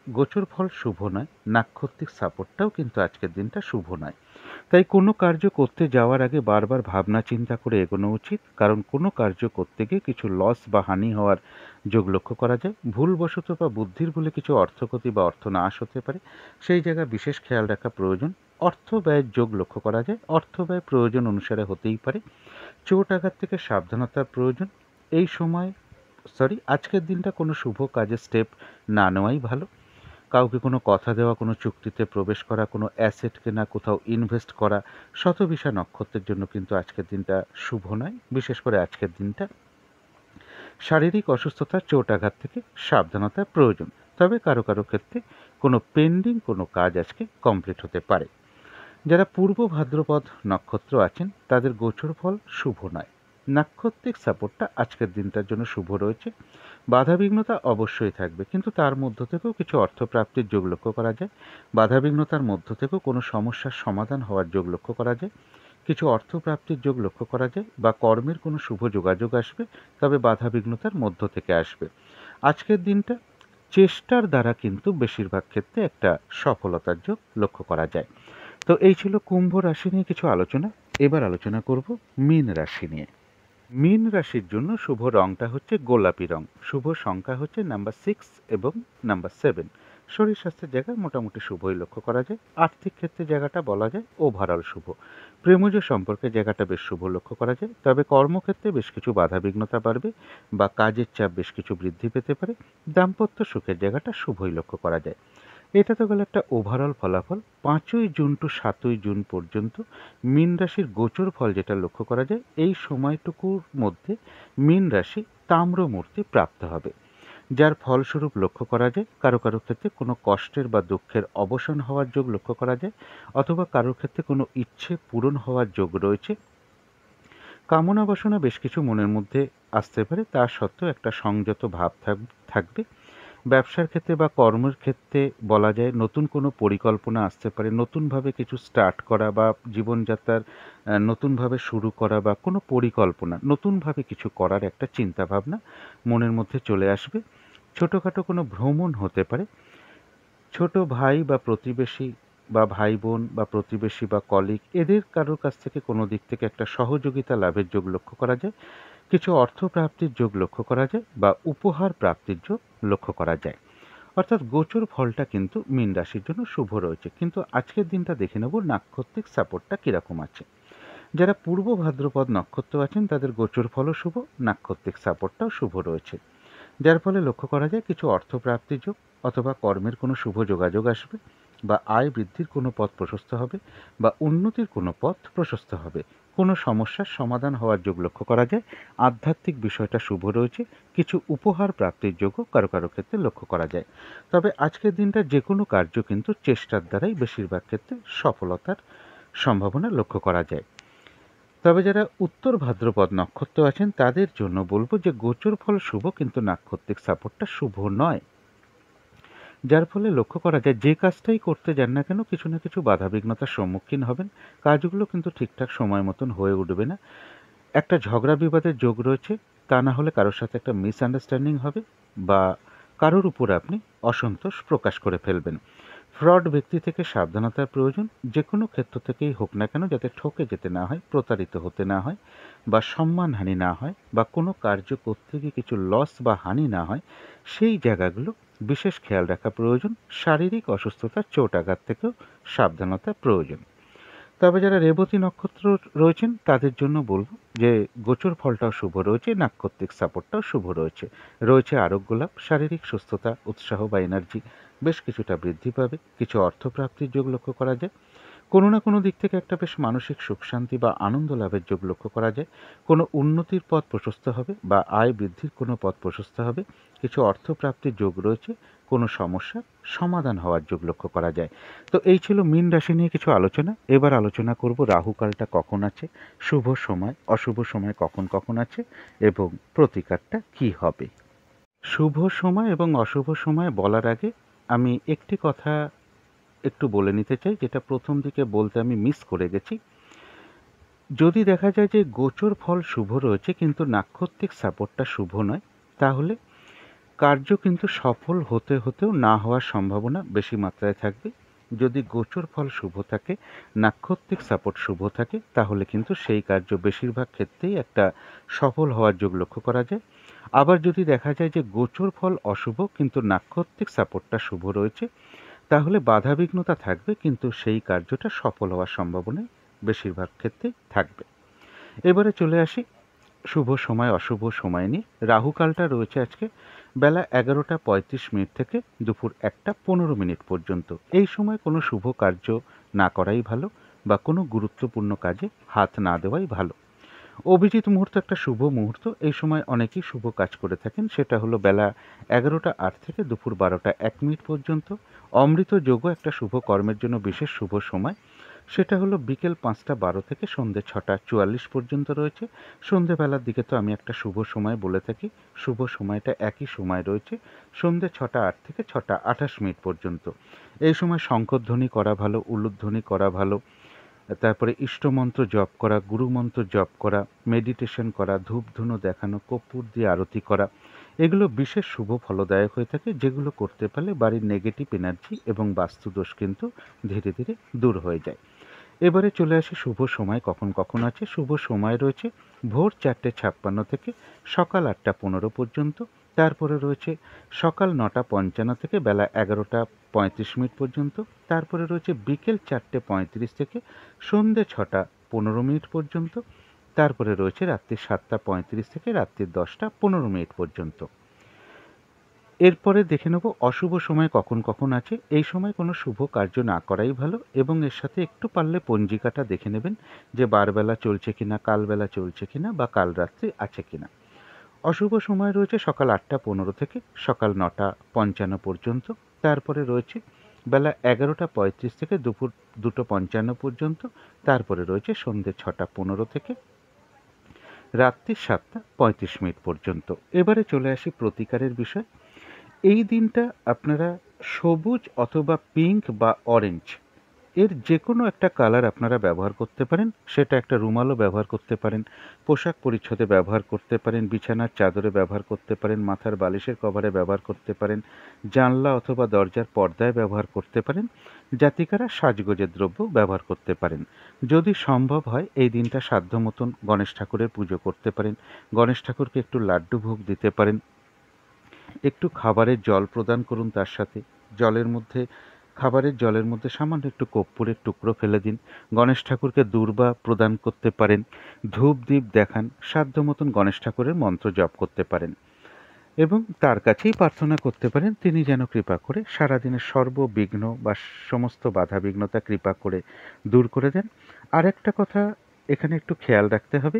গোচর ফল শুভ নয়, নাক্ষত্রিক সাপোর্টটাও কিন্তু আজকের দিনটা শুভ নয়। তাই কোনো কার্য করতে যাওয়ার আগে বারবার ভাবনা চিন্তা করে এগোনো উচিত, কারণ কোনো কার্য করতে গিয়ে কিছু লস বা হানি হওয়ার যোগ লক্ষ্য করা যায়। ভুলবশত বা বুদ্ধির ভুলে কিছু অর্থক্ষতি বা অর্থ নাশ হতে পারে, সেই জায়গায় বিশেষ খেয়াল রাখা প্রয়োজন। অর্থ ব্যয়ের যোগ লক্ষ্য করা যায়, অর্থ ব্যয় প্রয়োজন অনুসারে হতেই পারে। চোট আঘাত থেকে সাবধানতার প্রয়োজন। এই সময় আজকের দিনটা কোনো শুভ কাজে স্টেপ না নেওয়াই ভালো। কাউকে কোনো কথা দেওয়া, কোনো চুক্তিতে প্রবেশ করা, কোনো অ্যাসেট কেনা, কোথাও ইনভেস্ট করা শতবিশা নক্ষত্রের জন্য কিন্তু আজকের দিনটা শুভ নয়। বিশেষ করে আজকের দিনটা শারীরিক অসুস্থতা, চোট আঘাত থেকে সাবধানতার প্রয়োজন। তবে কারো কারো ক্ষেত্রে কোনো পেন্ডিং কোনো কাজ আজকে কমপ্লিট হতে পারে। যারা পূর্ব ভাদ্রপদ নক্ষত্র আছেন তাদের গোচর ফল শুভ নয়। নাক্ষত্রিক সাপোর্টটা আজকের দিনটার জন্য শুভ রয়েছে। বাধাবিঘ্নতা অবশ্যই থাকবে, কিন্তু তার মধ্য থেকেও কিছু অর্থপ্রাপ্তির যোগ লক্ষ্য করা যায়। বাধাবিঘ্নতার মধ্য থেকেও কোনো সমস্যার সমাধান হওয়ার যোগ লক্ষ্য করা যায়। কিছু অর্থপ্রাপ্তির যোগ লক্ষ্য করা যায় বা কর্মের কোনো শুভ যোগাযোগ আসবে, তবে বাধাবিঘ্নতার মধ্য থেকে আসবে। আজকের দিনটা চেষ্টার দ্বারা কিন্তু বেশিরভাগ ক্ষেত্রে একটা সফলতার যোগ লক্ষ্য করা যায়। তো এই ছিল কুম্ভ রাশি নিয়ে কিছু আলোচনা। এবার আলোচনা করব মীন রাশি নিয়ে। মীন রাশির জন্য শুভ রংটা হচ্ছে গোলাপি রং। শুভ সংখ্যা হচ্ছে নাম্বার 6 এবং নাম্বার 7। শরীর স্বাস্থ্যের জায়গায় মোটামুটি শুভই লক্ষ্য করা যায়। আর্থিক ক্ষেত্রে জায়গাটা বলা যায় ওভারঅল শুভ। প্রেমজ সম্পর্কে জায়গাটা বেশ শুভ লক্ষ্য করা যায়, তবে কর্মক্ষেত্রে বেশ কিছু বাধা বিঘ্নতা বাড়বে বা কাজের চাপ বেশ কিছু বৃদ্ধি পেতে পারে। দাম্পত্য সুখের জায়গাটা শুভই লক্ষ্য করা যায়। এটা তো গেল একটা ওভারঅল ফলাফল। ৫ই জুন টু ৭ই জুন পর্যন্ত মীন রাশির গোচর ফল যেটা লক্ষ্য করা যায়, এই সময়টুকুর মধ্যে মীন রাশি তাম্রমূর্তি প্রাপ্ত হবে, যার ফলস্বরূপ লক্ষ্য করা যায় কারো কারো ক্ষেত্রে কোনো কষ্টের বা দুঃখের অবসান হওয়ার যোগ লক্ষ্য করা যায়, অথবা কারোর ক্ষেত্রে কোনো ইচ্ছে পূরণ হওয়ার যোগ রয়েছে। কামনা বাসনা বেশ কিছু মনের মধ্যে আসতে পারে, তা সত্ত্বেও একটা সংযত ভাব থাকবে। ব্যবসার ক্ষেত্রে বা কর্মের ক্ষেত্রে বলা যায় নতুন কোনো পরিকল্পনা আসতে পারে, নতুনভাবে কিছু স্টার্ট করা বা জীবনযাত্রার নতুনভাবে শুরু করা বা কোনো পরিকল্পনা, নতুনভাবে কিছু করার একটা চিন্তাভাবনা মনের মধ্যে চলে আসবে। ছোটোখাটো কোনো ভ্রমণ হতে পারে। ছোট ভাই বা প্রতিবেশী বা ভাই বোন বা প্রতিবেশী বা কলিগ, এদের কারোর কাছ থেকে কোনো দিক থেকে একটা সহযোগিতা লাভের যোগ লক্ষ্য করা যায়। কিছু অর্থ প্রাপ্তির যোগ লক্ষ্য করা যায় বা উপহার প্রাপ্তির যোগ লক্ষ্য করা যায়। অর্থাৎ গোচর ফলটা কিন্তু মীন রাশির জন্য শুভ রয়েছে। কিন্তু আজকের দিনটা দেখে নেব নাক্ষত্রিক সাপোর্টটা কীরকম আছে। যারা পূর্ব ভাদ্রপদ নক্ষত্র আছেন তাদের গোচর ফলও শুভ, নাক্ষত্রিক সাপোর্টটাও শুভ রয়েছে, যার ফলে লক্ষ্য করা যায় কিছু অর্থপ্রাপ্তির যোগ অথবা কর্মের কোনো শুভ যোগাযোগ আসবে, বা আয় বৃদ্ধির কোনো পথ প্রশস্ত হবে, বা উন্নতির কোনো পথ প্রশস্ত হবে। কোনো সমস্যার সমাধান হওয়ার যোগ লক্ষ্য করা যায়। আধ্যাত্মিক বিষয়টা শুভ রয়েছে। কিছু উপহার প্রাপ্তির যোগও কারো কারো ক্ষেত্রে লক্ষ্য করা যায়। তবে আজকের দিনটা যে কোনো কার্য কিন্তু চেষ্টার দ্বারাই বেশিরভাগ ক্ষেত্রে সফলতার সম্ভাবনা লক্ষ্য করা যায়। তবে যারা উত্তর ভাদ্রপদ নক্ষত্র আছেন তাদের জন্য বলবো যে গোচর ফল শুভ, কিন্তু নাক্ষত্রিক সাপোর্টটা শুভ নয়, যার ফলে লক্ষ্য করা যায় যে কাজটাই করতে যান না কেন কিছু না কিছু বাধাবিঘ্নতার সম্মুখীন হবেন। কাজগুলো কিন্তু ঠিকঠাক সময় মতন হয়ে উঠবে না। একটা ঝগড়া বিবাদের যোগ রয়েছে, তা না হলে কারোর সাথে একটা মিসআন্ডারস্ট্যান্ডিং হবে, বা কারোর উপর আপনি অসন্তোষ প্রকাশ করে ফেলবেন। ফ্রড ব্যক্তি থেকে সাবধানতার প্রয়োজন। যে কোনো ক্ষেত্র থেকেই হোক না কেন যাতে ঠকে যেতে না হয়, প্রতারিত হতে না হয়, বা সম্মানহানি না হয়, বা কোনো কার্য করতে গিয়ে কিছু লস বা হানি না হয়, সেই জায়গাগুলো বিশেষ খেয়াল রাখা প্রয়োজন। শারীরিক অসুস্থতা, চোট আঘাত থেকেও সাবধানতা প্রয়োজন। তবে যারা রেবতী নক্ষত্র রয়েছেন তাদের জন্য বলবো যে গোচর ফলটাও শুভ রয়েছে, নাক্ষত্রিক সাপোর্টটাও শুভ রয়েছে। রয়েছে আরোগ্য লাভ, শারীরিক সুস্থতা, উৎসাহ বা এনার্জি বেশ কিছুটা বৃদ্ধি পাবে। কিছু অর্থপ্রাপ্তির যোগ লক্ষ্য করা যায়। কোনো না কোনো দিক থেকে একটা বেশ মানসিক সুখ শান্তি বা আনন্দ লাভের যোগ লক্ষ্য করা যায়। কোনো উন্নতির পথ প্রশস্ত হবে বা আয় বৃদ্ধির কোনো পথ প্রশস্ত হবে। কিছু অর্থপ্রাপ্তির যোগ রয়েছে। কোনো সমস্যার সমাধান হওয়ার যোগ লক্ষ্য করা যায়। তো এই ছিল মীন রাশি নিয়ে কিছু আলোচনা। এবার আলোচনা করব রাহুকালটা কখন আছে, শুভ সময় অশুভ সময় কখন কখন আছে, এবং প্রতিকারটা কি হবে। শুভ সময় এবং অশুভ সময় বলার আগে আমি একটি কথা একটু বলে নিতে চাই, যেটা প্রথম দিকে বলতে আমি মিস করে গেছি। যদি দেখা যায় যে গোচর ফল শুভ রয়েছে কিন্তু নাক্ষত্রিক সাপোর্টটা শুভ নয়, তাহলে কার্য কিন্তু সফল হতে হতেও না হওয়ার সম্ভাবনা বেশি মাত্রায় থাকবে। যদি গোচর ফল শুভ থাকে, নাক্ষত্রিক সাপোর্ট শুভ থাকে, তাহলে কিন্তু সেই কার্য বেশিরভাগ ক্ষেত্রেই একটা সফল হওয়ার যোগ লক্ষ্য করা যায়। আবার যদি দেখা যায় যে গোচর ফল অশুভ কিন্তু নাক্ষত্রিক সাপোর্টটা শুভ রয়েছে, তাহলে বাধাবিঘ্নতা থাকবে কিন্তু সেই কার্যটা সফল হওয়ার সম্ভাবনাই বেশিরভাগ ক্ষেত্রেই থাকবে। এবারে চলে আসি শুভ সময় অশুভ সময় নিয়ে। রাহুকালটা রয়েছে আজকে বেলা 11টা 35 মিনিট থেকে দুপুর 1টা 15 মিনিট পর্যন্ত। এই সময় কোনো শুভ কার্য না করাই ভালো, বা কোনো গুরুত্বপূর্ণ কাজে হাত না দেওয়াই ভালো। অভিজিৎ মুহূর্ত একটা শুভ মুহূর্ত। এই সময় অনেকেই শুভ কাজ করে থাকেন। সেটা হলো বেলা 11টা 8 থেকে দুপুর 12টা 1 মিনিট পর্যন্ত। অমৃত যোগও একটা শুভ কর্মের জন্য বিশেষ শুভ সময়। সেটা হলো বিকেল 5টা 12 থেকে সন্ধ্যে 6টা 44 পর্যন্ত রয়েছে। সন্ধ্যেবেলার দিকে তো আমি একটা শুভ সময় বলে থাকি। শুভ সময়টা একই সময় রয়েছে, সন্ধ্যে 6টা 8 থেকে 6টা 28 মিনিট পর্যন্ত। এই সময় শঙ্খধ্বনি করা ভালো, উলুধ্বনি করা ভালো, তারপরে ইষ্টমন্ত্র জপ করা, গুরুমন্ত্র জপ করা, মেডিটেশন করা, ধূপধুনো দেখানো, কর্পূর দিয়ে আরতি করা, এগুলো বিশেষ শুভ ফলদায়ক হয়ে থাকে, যেগুলো করতে পারলে বাড়ির নেগেটিভ এনার্জি এবং বাস্তুদোষ কিন্তু ধীরে ধীরে দূর হয়ে যায়। এবারে চলে আসি শুভ সময় কখন কখন আছে। শুভ সময় রয়েছে ভোর 4টে 56 থেকে সকাল 8টা 15 পর্যন্ত। তারপরে রয়েছে সকাল 9টা 55 থেকে বেলা 11টা 35 মিনিট পর্যন্ত। তারপরে রয়েছে বিকেল 4টে 35 থেকে সন্ধ্যে 6টা 15 মিনিট পর্যন্ত। তারপরে রয়েছে রাত্রি 7টা 35 থেকে রাত্রি 10টা 15 মিনিট পর্যন্ত। এরপরে দেখে নেব অশুভ সময় কখন কখন আছে। এই সময় কোনো শুভ কার্য না করাই ভালো, এবং এর সাথে একটু পারলে পঞ্জিকাটা দেখে নেবেন যে বারবেলা চলছে কিনা, কালবেলা চলছে কিনা, বা কাল রাত্রি আছে কিনা। অশুভ সময় রয়েছে সকাল 8:15 থেকে সকাল 9:55 পর্যন্ত। তারপরে রয়েছে বেলা 11:35 থেকে দুপুর 2:55 পর্যন্ত। তারপরে রয়েছে সন্ধ্যে 6:15 থেকে রাত্রি 7:35 পর্যন্ত। এবারে চলে আসি প্রতিকারের বিষয়। এই দিনটা আপনারা সবুজ অথবা পিঙ্ক বা অরেঞ্জ এর যে কোনো একটা কালার আপনারা ব্যবহার করতে পারেন। সেটা একটা রুমালও ব্যবহার করতে পারেন, পোশাক পরিচ্ছদে ব্যবহার করতে পারেন, বিছানার চাদরে ব্যবহার করতে পারেন, মাথার বালিশের কভারে ব্যবহার করতে পারেন, জানলা অথবা দরজার পর্দায় ব্যবহার করতে পারেন, জাতিকারা সাজগোজের দ্রব্য ব্যবহার করতে পারেন। যদি সম্ভব হয় এই দিনটা সাধ্য মতন গণেশ ঠাকুরের পুজো করতে পারেন, গণেশ ঠাকুরকে একটু লাড্ডু ভোগ দিতে পারেন, একটু খাবারের জল প্রদান করুন। তার সাথে খাবারের জলের মধ্যে সামান্য একটু কর্পূরের টুকরো ফেলে দিন। গণেশ ঠাকুরকে দূর্বা প্রদান করতে পারেন, ধূপ দ্বীপ দেখান, সাধ্য মতন গণেশ ঠাকুরের মন্ত্র জপ করতে পারেন এবং তার কাছেই প্রার্থনা করতে পারেন তিনি যেন কৃপা করে সারাদিনের সর্ববিঘ্ন বা সমস্ত বাধা বিঘ্নতা কৃপা করে দূর করে দেন। আর একটা কথা এখানে একটু খেয়াল রাখতে হবে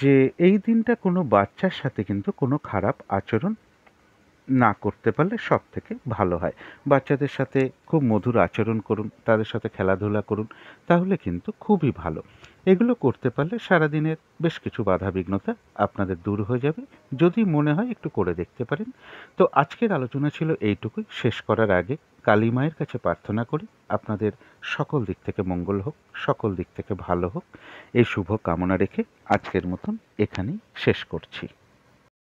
যে এই দিনটা কোনো বাচ্চার সাথে কিন্তু কোনো খারাপ আচরণ না করতে পারলে সব থেকে ভালো হয়। বাচ্চাদের সাথে খুব মধুর আচরণ করুন, তাদের সাথে খেলাধুলা করুন, তাহলে কিন্তু খুবই ভালো। এগুলো করতে পারলে সারাদিনের বেশ কিছু বাধা বিঘ্নতা আপনাদের দূর হয়ে যাবে। যদি মনে হয় একটু করে দেখতে পারেন। তো আজকের আলোচনা ছিল এইটুকুই। শেষ করার আগে কালী মায়ের কাছে প্রার্থনা করি আপনাদের সকল দিক থেকে মঙ্গল হোক, সকল দিক থেকে ভালো হোক, এই শুভ কামনা রেখে আজকের মতন এখানেই শেষ করছি।